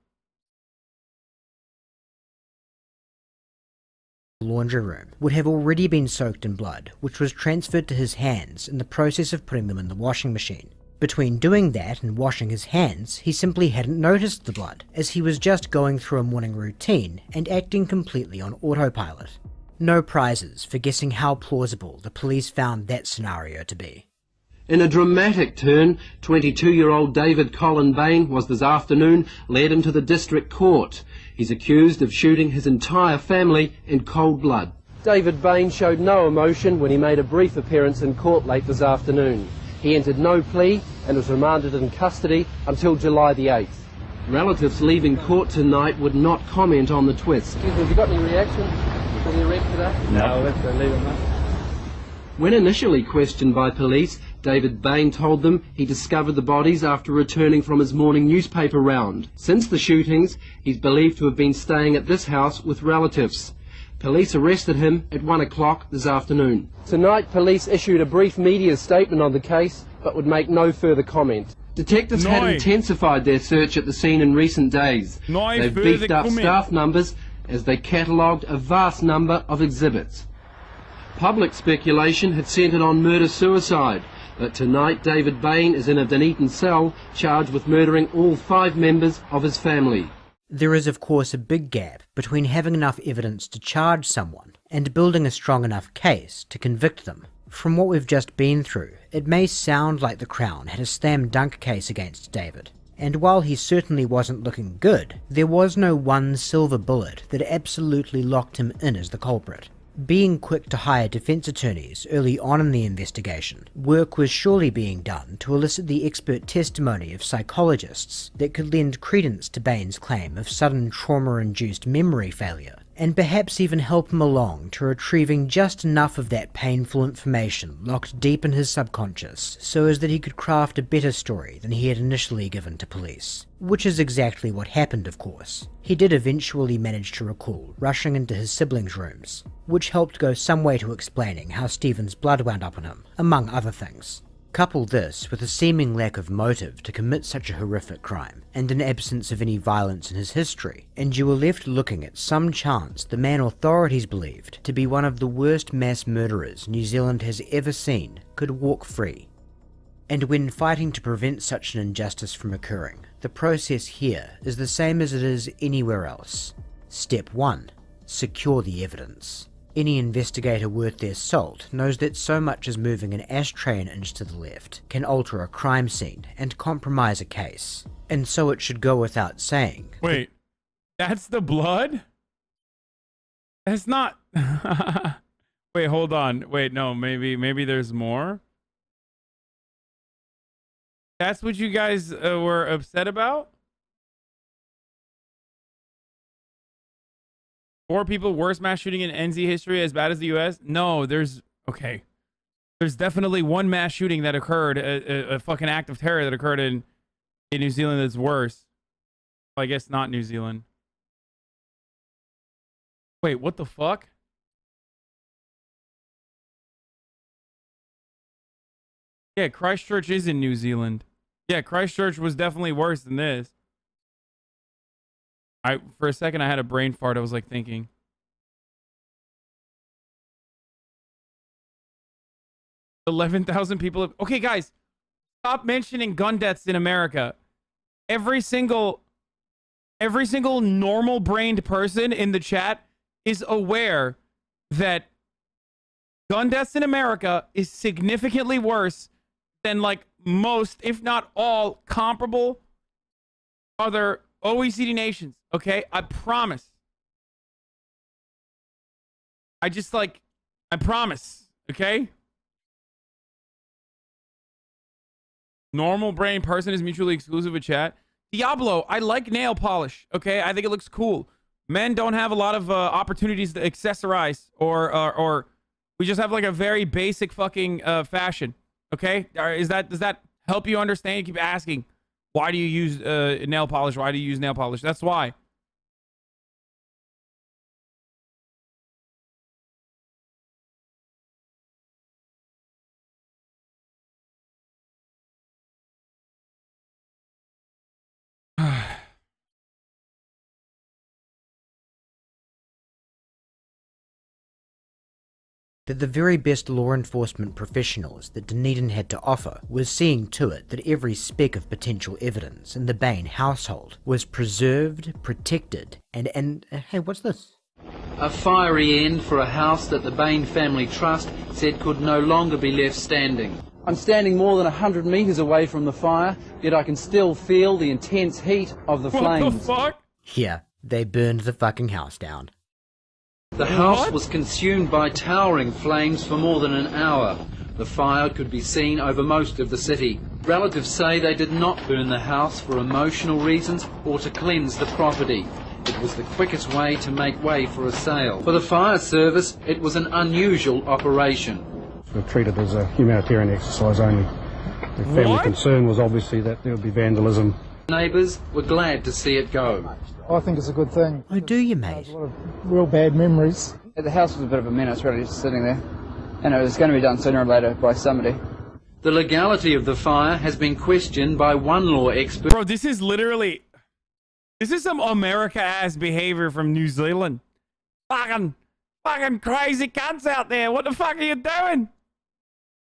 Laundry room would have already been soaked in blood, which was transferred to his hands in the process of putting them in the washing machine. Between doing that and washing his hands, he simply hadn't noticed the blood, as he was just going through a morning routine and acting completely on autopilot. No prizes for guessing how plausible the police found that scenario to be. In a dramatic turn, 22-year-old David Colin Bain was this afternoon led into the district court. He's accused of shooting his entire family in cold blood. David Bain showed no emotion when he made a brief appearance in court late this afternoon. He entered no plea and was remanded in custody until July the 8th. Relatives leaving court tonight would not comment on the twist. Excuse me, have you got any reaction to the arrest today? No, let's leave it, mate. When initially questioned by police, David Bain told them he discovered the bodies after returning from his morning newspaper round. Since the shootings, he's believed to have been staying at this house with relatives. Police arrested him at 1 o'clock this afternoon. Tonight, police issued a brief media statement on the case, but would make no further comment. Detectives had intensified their search at the scene in recent days. They've beefed up staff numbers as they catalogued a vast number of exhibits. Public speculation had centred on murder-suicide, but tonight David Bain is in a Dunedin cell charged with murdering all 5 members of his family. There is of course a big gap between having enough evidence to charge someone and building a strong enough case to convict them. From what we've just been through, it may sound like the Crown had a slam dunk case against David, and while he certainly wasn't looking good, there was no one silver bullet that absolutely locked him in as the culprit. Being quick to hire defence attorneys early on in the investigation, work was surely being done to elicit the expert testimony of psychologists that could lend credence to Bain's claim of sudden trauma-induced memory failure, and perhaps even help him along to retrieving just enough of that painful information locked deep in his subconscious so as that he could craft a better story than he had initially given to police. Which is exactly what happened, of course. He did eventually manage to recall rushing into his siblings' rooms, which helped go some way to explaining how Stephen's blood wound up on him, among other things. Couple this with a seeming lack of motive to commit such a horrific crime, and an absence of any violence in his history, and you were left looking at some chance the man authorities believed to be one of the worst mass murderers New Zealand has ever seen could walk free. And when fighting to prevent such an injustice from occurring, the process here is the same as it is anywhere else. Step 1. Secure the evidence. Any investigator worth their salt knows that so much as moving an ashtray an inch to the left can alter a crime scene and compromise a case. And so it should go without saying. Wait, that's the blood? That's not... Wait, hold on. Wait, no, maybe there's more? That's what you guys were upset about? 4 people, worst mass shooting in NZ history, as bad as the US? No, there's... Okay. There's definitely one mass shooting that occurred, a fucking act of terror that occurred in New Zealand that's worse. Well, I guess not New Zealand. Wait, what the fuck? Yeah, Christchurch is in New Zealand. Yeah, Christchurch was definitely worse than this. For a second, I had a brain fart. I was like thinking. $11,000 people. Okay, guys, stop mentioning gun deaths in America. Every single normal-brained person in the chat is aware that gun deaths in America is significantly worse than like most, if not all, comparable other OECD nations. Okay, I promise. I promise. Okay. Normal brain person is mutually exclusive with chat. Diablo, I like nail polish. Okay, I think it looks cool. Men don't have a lot of opportunities to accessorize, or we just have like a very basic fucking fashion. Okay, does that help you understand? You keep asking, why do you use nail polish? Why do you use nail polish? That's why. That the very best law enforcement professionals that Dunedin had to offer was seeing to it that every speck of potential evidence in the Bain household was preserved, protected, and hey, what's this? A fiery end for a house that the Bain Family Trust said could no longer be left standing. I'm standing more than 100 metres away from the fire, yet I can still feel the intense heat of the flames. What the fuck? Yeah, they burned the fucking house down. The house was consumed by towering flames for more than an hour. The fire could be seen over most of the city. Relatives say they did not burn the house for emotional reasons or to cleanse the property. It was the quickest way to make way for a sale. For the fire service, it was an unusual operation. We treated it as a humanitarian exercise only. The family concern was obviously that there would be vandalism. Neighbours were glad to see it go. I think it's a good thing. Oh, do you, mate? There's a lot of real bad memories. The house was a bit of a menace, really, just sitting there. And it was going to be done sooner or later by somebody. The legality of the fire has been questioned by one law expert. Bro, this is literally... This is some America-ass behavior from New Zealand. Fucking crazy cunts out there. What the fuck are you doing?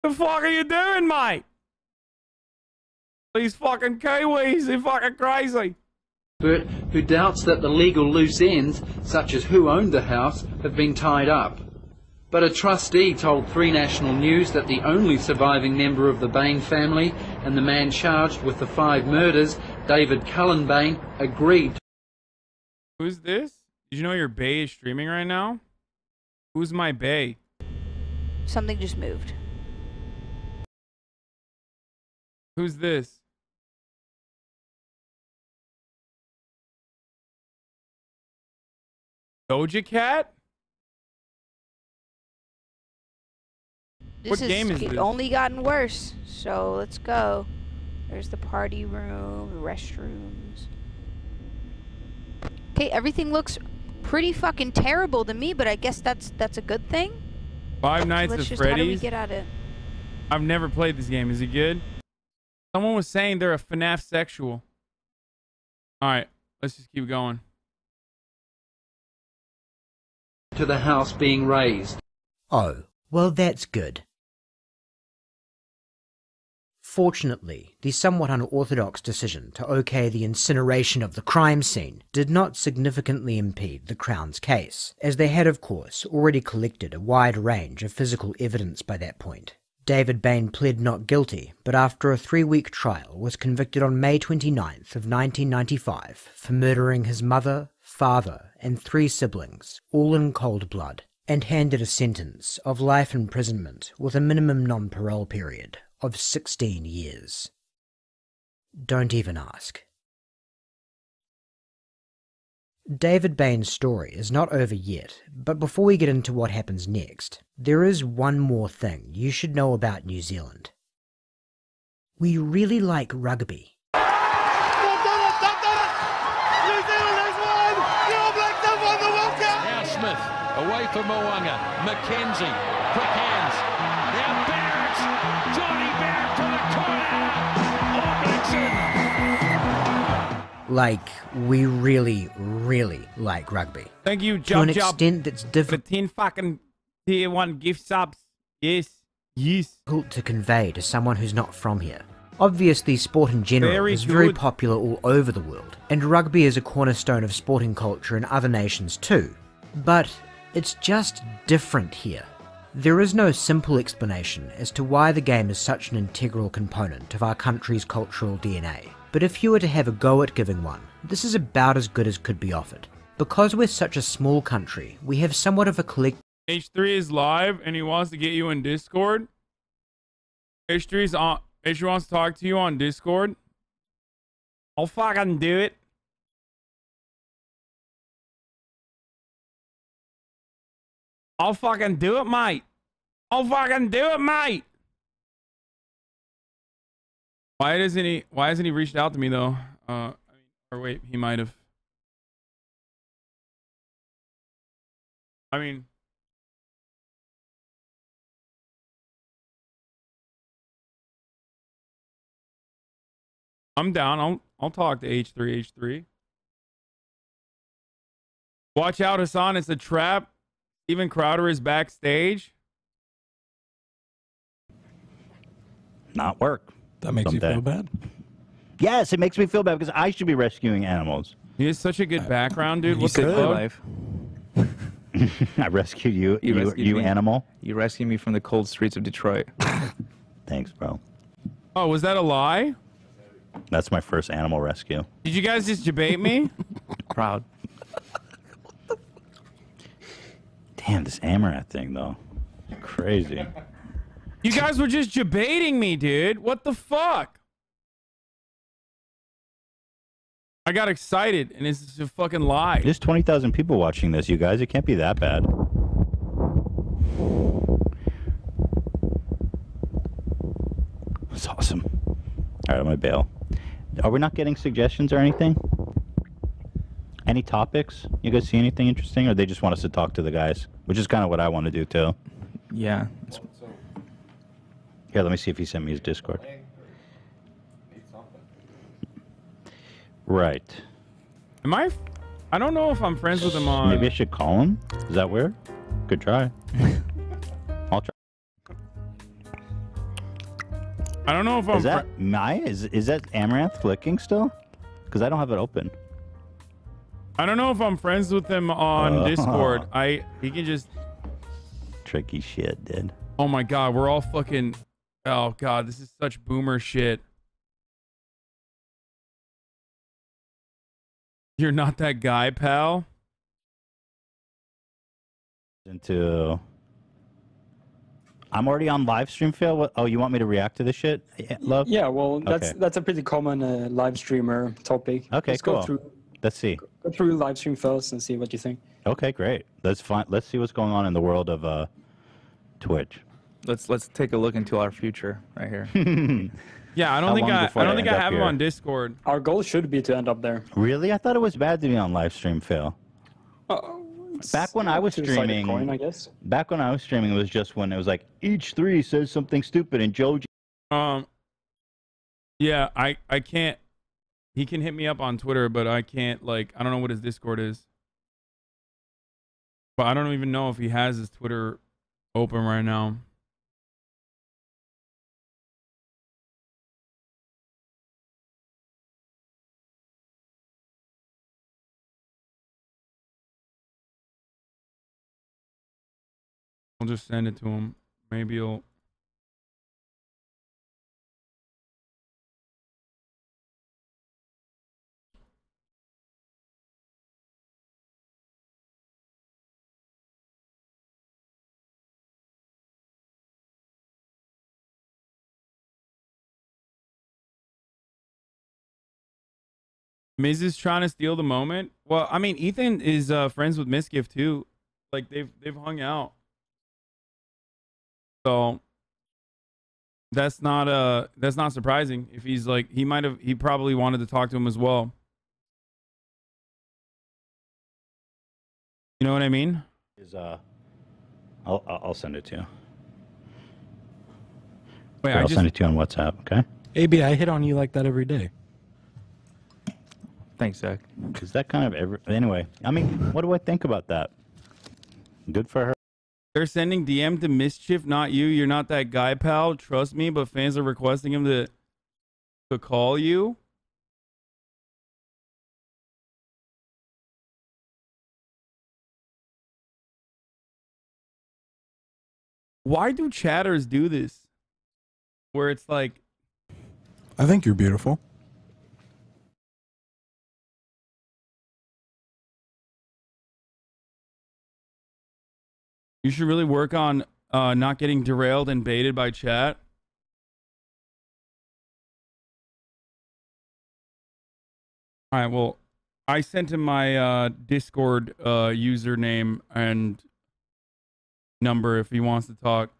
The fuck are you doing, mate? These fucking Kiwis, they're fucking crazy. Who doubts that the legal loose ends, such as who owned the house, have been tied up. But a trustee told 3 National News that the only surviving member of the Bain family and the man charged with the 5 murders, David Cullen Bain, agreed. Who's this? Did you know your Bay is streaming right now? Who's my Bay? Something just moved. Who's this? Doja Cat? This What game is this? only gotten worse. So let's go. There's the party room, the restrooms. Okay, everything looks pretty fucking terrible to me, but I guess that's a good thing. Five Nights at How do we Freddy's. get at it? I've never played this game. Is it good? Someone was saying they're a FNAF sexual. Alright, let's just keep going. To the house being razed. Oh, well that's good. Fortunately, the somewhat unorthodox decision to okay the incineration of the crime scene did not significantly impede the Crown's case, as they had of course already collected a wide range of physical evidence by that point. David Bain pled not guilty, but after a 3-week trial was convicted on May 29th of 1995 for murdering his mother, father and 3 siblings, all in cold blood, and handed a sentence of life imprisonment with a minimum non-parole period of 16 years. Don't even ask. David Bain's story is not over yet, but before we get into what happens next, there is one more thing you should know about New Zealand. We really like rugby. Now Smith, away from Mwanga, McKenzie, quick hands, now Barrett, Johnny Barrett to the corner, Like, we really, really like rugby. Thank you, To an Job extent that's difficult 10 fucking tier 1 gift subs. Yes. to convey to someone who's not from here. Obviously, sport in general is very good. popular all over the world, and rugby is a cornerstone of sporting culture in other nations too. But it's just different here. There is no simple explanation as to why the game is such an integral component of our country's cultural DNA. But if you were to have a go at giving one, this is about as good as could be offered. Because we're such a small country, we have somewhat of a collective. H3 is live and he wants to get you in Discord. H3's on. H3 wants to talk to you on Discord. I'll fucking do it. I'll fucking do it, mate. I'll fucking do it, mate. Why hasn't he reached out to me though? Or wait, he might have. I mean, I'm down. I'll talk to H3. Watch out, Hasan. It's a trap. Steven Crowder is backstage. Not work. That makes you feel bad? Yes, it makes me feel bad because I should be rescuing animals. He has such a good background, dude. You What's the said code? life. I rescued you. You rescued you me. animal. You rescued me from the cold streets of Detroit. Thanks, bro. Oh, was that a lie? That's my first animal rescue. Did you guys just debate me? Proud. Damn, this Amaranth thing, though. Crazy. You guys were just debating me, dude. What the fuck? I got excited, and it's just a fucking lie. There's 20,000 people watching this, you guys. It can't be that bad. That's awesome. All right, I'm gonna bail. Are we not getting suggestions or anything? Any topics? You guys see anything interesting, or they just want us to talk to the guys? Which is kind of what I want to do, too. Yeah. Here, let me see if he sent me his Discord. Right. Am I? I don't know if I'm friends with him on. Maybe I should call him? Is that weird? Good try. I'll try. I don't know if I'm. Is that Maya? Is that Amaranth clicking still? Because I don't have it open. I don't know if I'm friends with him on Discord. He can just. Tricky shit, dude. Oh my god, we're all fucking. Oh god, this is such boomer shit. You're not that guy, pal. I'm already on live stream, Phil. What, oh, you want me to react to this shit, love? Yeah, well, Okay. that's a pretty common live streamer topic. Okay, Let's cool. go through. Let's see. Go through live stream first and see what you think. Okay, great. Let's see what's going on in the world of Twitch. Let's take a look into our future right here. Yeah, I don't think I have him on Discord. Our goal should be to end up there. Really? I thought it was bad to be on live stream, Phil. Back when I was two-sided streaming, coin, I guess. back when I was streaming, it was just when it was like each three says something stupid and Joe. Yeah, I can't. He can hit me up on Twitter, but I can't. Like, I don't know what his Discord is. But I don't even know if he has his Twitter open right now. I'll just send it to him. Maybe he'll. Miz is trying to steal the moment. Well, I mean, Ethan is friends with Misgift too. Like they've hung out. So that's not surprising. If he's like he probably wanted to talk to him as well. You know what I mean? I'll send it to you. Wait, I'll send it to you on WhatsApp. Okay. AB, I hit on you like that every day. Thanks, Zach. Is that kind of anyway? I mean, what do I think about that? Good for her. They're sending DM to Mischief, not you. You're not that guy, pal. Trust me, but fans are requesting him to call you. Why do chatters do this? Where it's like, I think you're beautiful. you should really work on not getting derailed and baited by chat. All right, well, I sent him my Discord username and number if he wants to talk.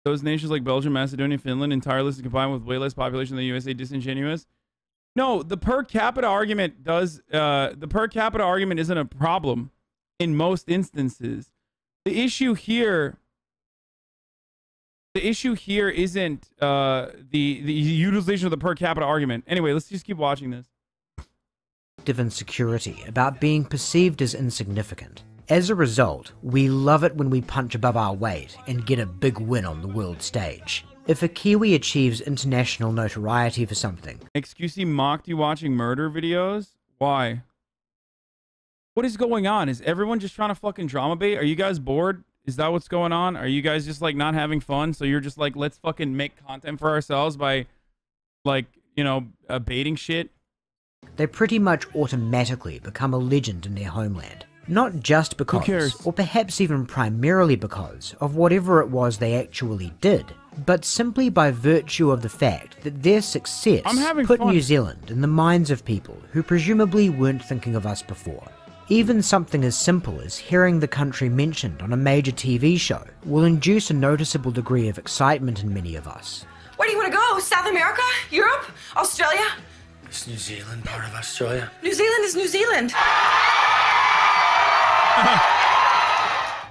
Those nations like Belgium, Macedonia, Finland, entire list is combined with way less population than the USA, disingenuous. No, the per capita argument does. The per capita argument isn't a problem in most instances. The issue here isn't the utilization of the per capita argument. Anyway, let's just keep watching this. Insecurity about being perceived as insignificant. As a result, we love it when we punch above our weight and get a big win on the world stage. If a Kiwi achieves international notoriety for something... XQC mocked you watching murder videos? Why? What is going on? Is everyone just trying to fucking drama bait? Are you guys bored? Is that what's going on? Are you guys just like not having fun? So you're just like, let's fucking make content for ourselves by like, you know, baiting shit? They pretty much automatically become a legend in their homeland. Not just because, or perhaps even primarily because, of whatever it was they actually did, but simply by virtue of the fact that their success put New Zealand in the minds of people who presumably weren't thinking of us before. Even something as simple as hearing the country mentioned on a major TV show will induce a noticeable degree of excitement in many of us. Where do you want to go? South America? Europe? Australia? Is New Zealand part of Australia? New Zealand is New Zealand.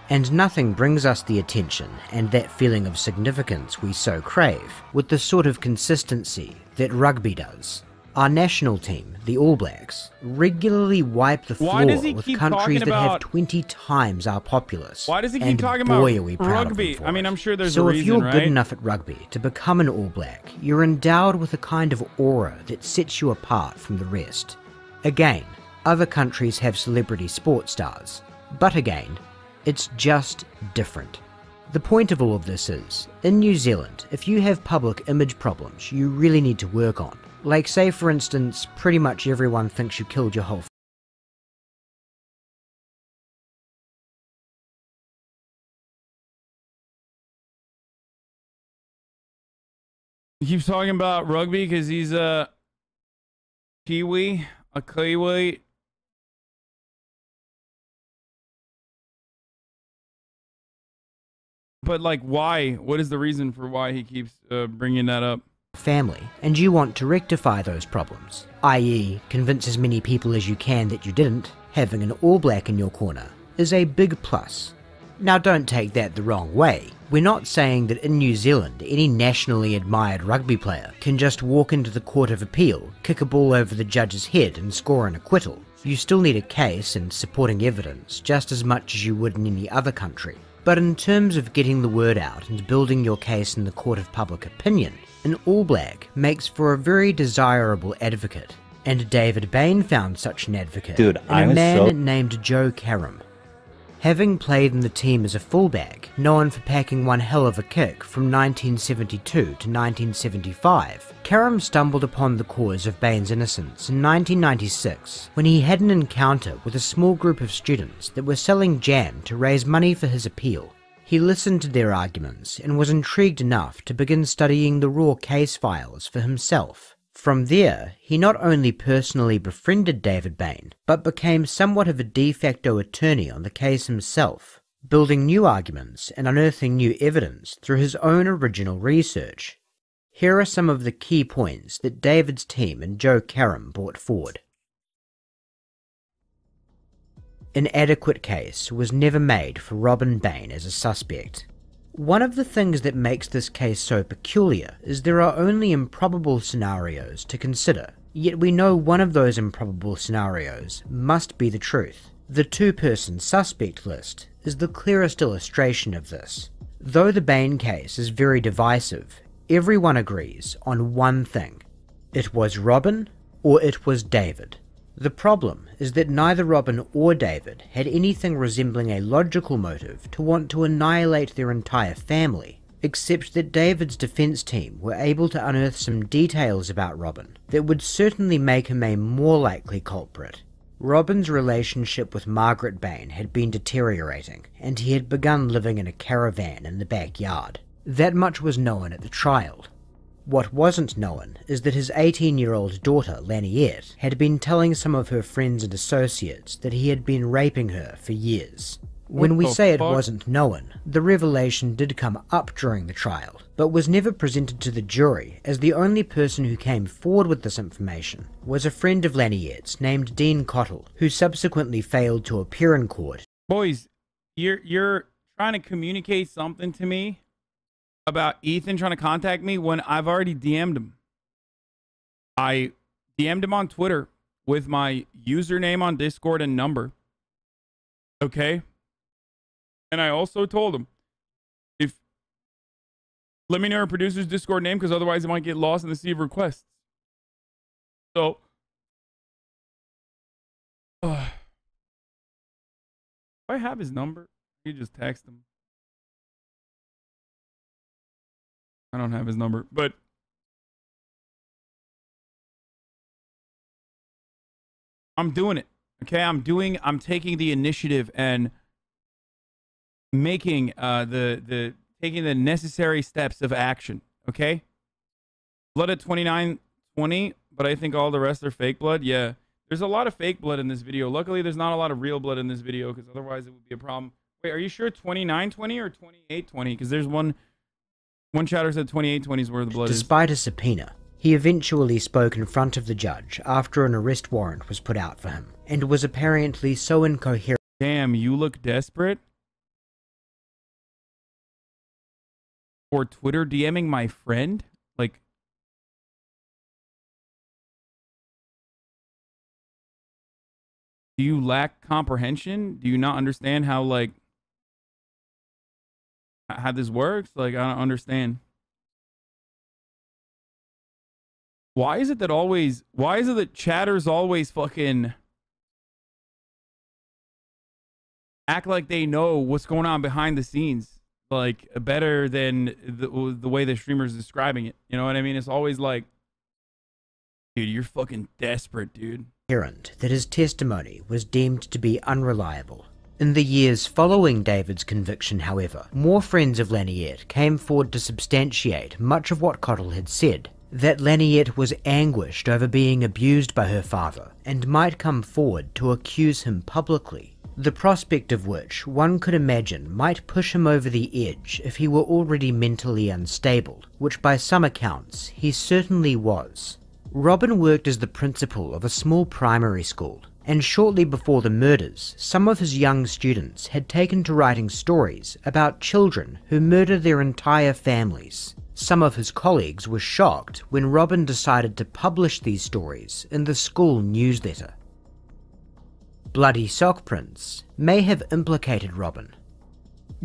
And nothing brings us the attention and that feeling of significance we so crave with the sort of consistency that rugby does. Our national team, the All Blacks, regularly wipe the floor with countries that have 20 times our populace. Why does he keep talking about rugby? I mean, I'm sure there's a reason, right? So if you're good enough at rugby to become an All Black, you're endowed with a kind of aura that sets you apart from the rest. Again, other countries have celebrity sports stars, but again, it's just different. The point of all of this is, in New Zealand, if you have public image problems you really need to work on, like say for instance, pretty much everyone thinks you killed your whole He keeps talking about rugby because he's a Kiwi. But like, why? What is the reason for why he keeps bringing that up? Family, and you want to rectify those problems, i.e. convince as many people as you can that you didn't, having an All Black in your corner is a big plus. Now don't take that the wrong way. We're not saying that in New Zealand any nationally admired rugby player can just walk into the Court of Appeal, kick a ball over the judge's head and score an acquittal. You still need a case and supporting evidence just as much as you would in any other country. But in terms of getting the word out and building your case in the court of public opinion, an All Black makes for a very desirable advocate. And David Bain found such an advocate in a man named Joe Karam. Having played in the team as a fullback, known for packing one hell of a kick from 1972 to 1975, Karam stumbled upon the cause of Bain's innocence in 1996 when he had an encounter with a small group of students that were selling jam to raise money for his appeal. He listened to their arguments and was intrigued enough to begin studying the raw case files for himself. From there, he not only personally befriended David Bain, but became somewhat of a de facto attorney on the case himself, building new arguments and unearthing new evidence through his own original research. Here are some of the key points that David's team and Joe Karam brought forward. An adequate case was never made for Robin Bain as a suspect. One of the things that makes this case so peculiar is there are only improbable scenarios to consider, yet we know one of those improbable scenarios must be the truth. The two-person suspect list is the clearest illustration of this. Though the Bain case is very divisive, everyone agrees on one thing. It was Robin or it was David. The problem is that neither Robin or David had anything resembling a logical motive to want to annihilate their entire family, except that David's defense team were able to unearth some details about Robin that would certainly make him a more likely culprit. Robin's relationship with Margaret Bain had been deteriorating, and he had begun living in a caravan in the backyard. That much was known at the trial. What wasn't known is that his 18-year-old daughter, Laniette, had been telling some of her friends and associates that he had been raping her for years. When we say it wasn't known, the revelation did come up during the trial, but was never presented to the jury, as the only person who came forward with this information was a friend of Laniette's named Dean Cottle, who subsequently failed to appear in court. Boys, you're trying to communicate something to me about Ethan trying to contact me when I've already DM'd him. I DM'd him on Twitter with my username on Discord and number. Okay? And I also told him, let me know your producer's Discord name because otherwise it might get lost in the sea of requests. So, I have his number? You just text him. I don't have his number, but I'm doing it. Okay, I'm taking the initiative and making taking the necessary steps of action. Okay, blood at 29:20, but I think all the rest are fake blood. Yeah, there's a lot of fake blood in this video. Luckily, there's not a lot of real blood in this video, because otherwise it would be a problem. Wait, are you sure 29:20 or 28:20? Because there's one chatter said 28:20 is where the blood is. Despite a subpoena, he eventually spoke in front of the judge after an arrest warrant was put out for him, and was apparently so incoherent. Damn, you look desperate? Or Twitter DMing my friend? Like, do you lack comprehension? Do you not understand how, like, how this works? Like, I don't understand. Why is it that chatters always fucking act like they know what's going on behind the scenes, like, better than the way the streamer's describing it? You know what I mean? It's always like, dude, you're fucking desperate, dude. That his testimony was deemed to be unreliable. In the years following David's conviction, however, more friends of Laniette came forward to substantiate much of what Cottle had said, that Laniette was anguished over being abused by her father, and might come forward to accuse him publicly, the prospect of which one could imagine might push him over the edge if he were already mentally unstable, which by some accounts he certainly was. Robin worked as the principal of a small primary school, and shortly before the murders, some of his young students had taken to writing stories about children who murdered their entire families. Some of his colleagues were shocked when Robin decided to publish these stories in the school newsletter. Bloody sock prints may have implicated Robin.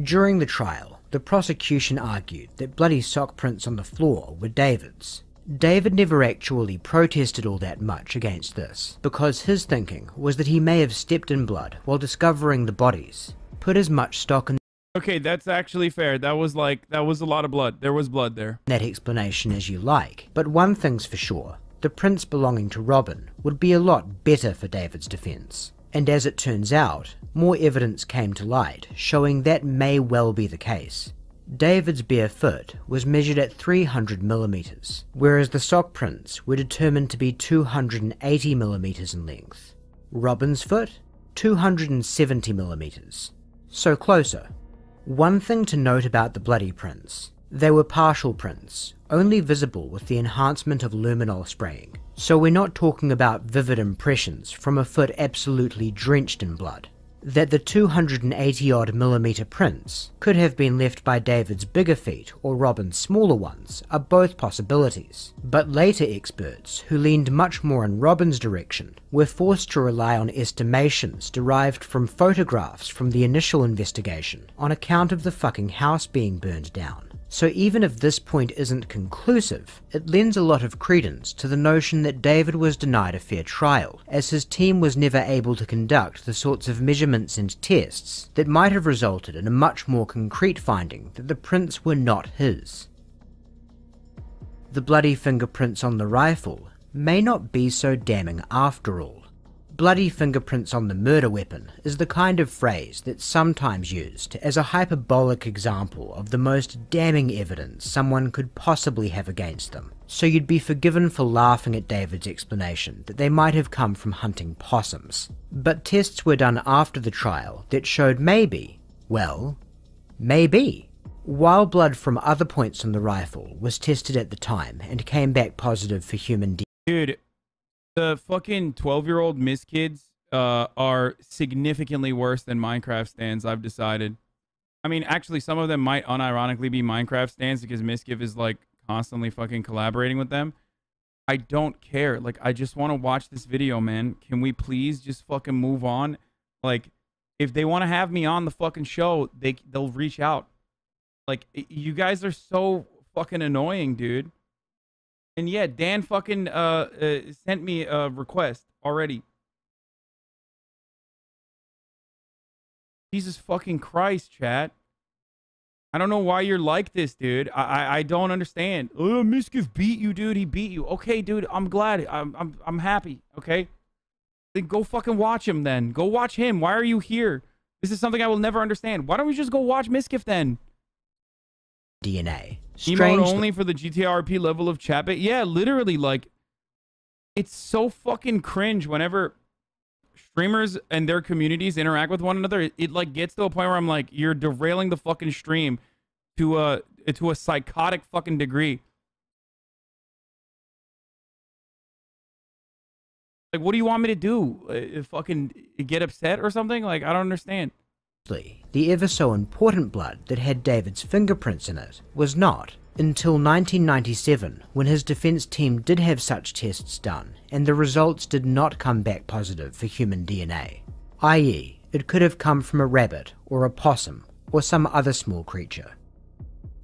During the trial, the prosecution argued that bloody sock prints on the floor were David's. David never actually protested all that much against this, because his thinking was that he may have stepped in blood while discovering the bodies, put as much stock in Okay, that's actually fair. That was a lot of blood. There was blood there. that explanation as you like, but one thing's for sure, the prints belonging to Robin would be a lot better for David's defense. And as it turns out, more evidence came to light showing that may well be the case. David's bare foot was measured at 300mm, whereas the sock prints were determined to be 280mm in length. Robin's foot? 270mm. So closer. One thing to note about the bloody prints: they were partial prints, only visible with the enhancement of luminol spraying, so we're not talking about vivid impressions from a foot absolutely drenched in blood. That the 280-odd-millimeter prints could have been left by David's bigger feet or Robin's smaller ones are both possibilities, but later experts, who leaned much more in Robin's direction, were forced to rely on estimations derived from photographs from the initial investigation on account of the fucking house being burned down. So even if this point isn't conclusive, it lends a lot of credence to the notion that David was denied a fair trial, as his team was never able to conduct the sorts of measurements and tests that might have resulted in a much more concrete finding that the prints were not his. The bloody fingerprints on the rifle may not be so damning after all. Bloody fingerprints on the murder weapon is the kind of phrase that's sometimes used as a hyperbolic example of the most damning evidence someone could possibly have against them, so you'd be forgiven for laughing at David's explanation that they might have come from hunting possums. But tests were done after the trial that showed maybe, well, maybe. While blood from other points on the rifle was tested at the time and came back positive for human DNA. Dude, the fucking 12-year-old Miss kids are significantly worse than Minecraft stands, I've decided. I mean, actually, some of them might unironically be Minecraft stands because Miskiv is, like, constantly fucking collaborating with them. I don't care. Like, I just want to watch this video, man. Can we please just fucking move on? Like, if they want to have me on the fucking show, they'll reach out. Like, you guys are so fucking annoying, dude. And yeah, Dan fucking sent me a request already. Jesus fucking Christ, chat. I don't know why you're like this, dude. I don't understand. Oh, Miskiff beat you, dude. He beat you. Okay, dude. I'm glad. I'm happy. Okay. Then go fucking watch him. Then go watch him. Why are you here? This is something I will never understand. Why don't we just go watch Miskiff then? DNA. Emote only for the GTRP level of chat bait. Yeah, literally, like, it's so fucking cringe whenever streamers and their communities interact with one another. It like gets to a point where I'm like, you're derailing the fucking stream to a psychotic fucking degree. Like, what do you want me to do? Fucking get upset or something? Like, I don't understand. The ever so important blood that had David's fingerprints in it was not until 1997 when his defense team did have such tests done and the results did not come back positive for human DNA, i.e. it could have come from a rabbit or a possum or some other small creature.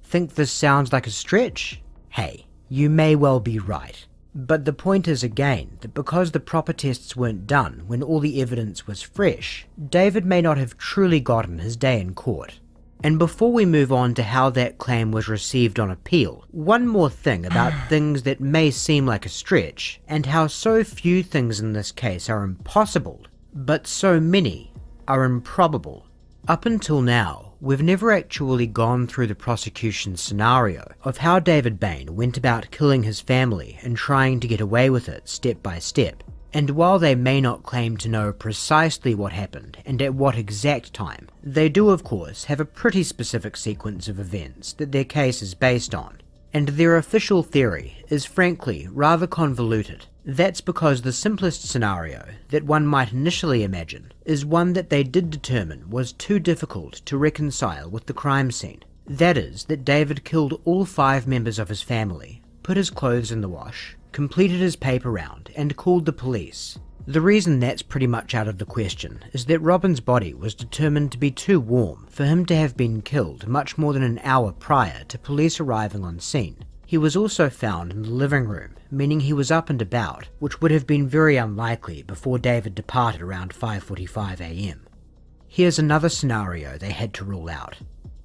Think this sounds like a stretch? Hey, you may well be right. But the point is again that because the proper tests weren't done when all the evidence was fresh, David may not have truly gotten his day in court. And before we move on to how that claim was received on appeal, one more thing about things that may seem like a stretch, and how so few things in this case are impossible, but so many are improbable. Up until now, we've never actually gone through the prosecution's scenario of how David Bain went about killing his family and trying to get away with it step by step. And while they may not claim to know precisely what happened and at what exact time, they do of course have a pretty specific sequence of events that their case is based on. And their official theory is frankly rather convoluted. That's because the simplest scenario that one might initially imagine is one that they did determine was too difficult to reconcile with the crime scene. That is, that David killed all 5 members of his family, put his clothes in the wash, completed his paper round, and called the police. The reason that's pretty much out of the question is that Robin's body was determined to be too warm for him to have been killed much more than an hour prior to police arriving on scene. He was also found in the living room, meaning he was up and about, which would have been very unlikely before David departed around 5:45 AM. Here's another scenario they had to rule out.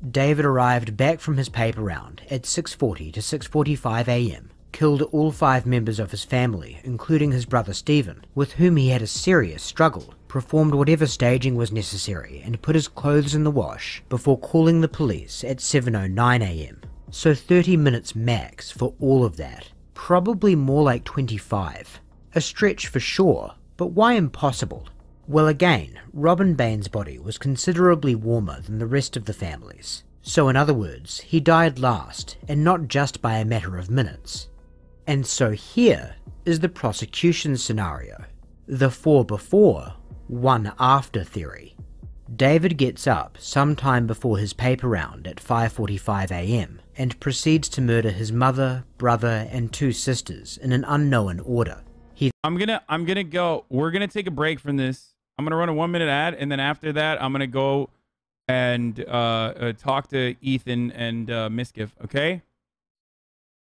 David arrived back from his paper round at 6:40 to 6:45 AM, killed all 5 members of his family, including his brother Stephen, with whom he had a serious struggle, performed whatever staging was necessary, and put his clothes in the wash before calling the police at 7:09 AM. So 30 minutes max for all of that. Probably more like 25. A stretch for sure, but why impossible? Well again, Robin Bain's body was considerably warmer than the rest of the family's. So in other words, he died last, and not just by a matter of minutes. And so here is the prosecution's scenario. The 4 before, 1 after theory. David gets up sometime before his paper round at 5:45 AM and proceeds to murder his mother, brother, and 2 sisters in an unknown order. I'm gonna go. We're gonna take a break from this. I'm gonna run a 1-minute ad, and then after that, I'm gonna go and talk to Ethan and Miskiff. Okay.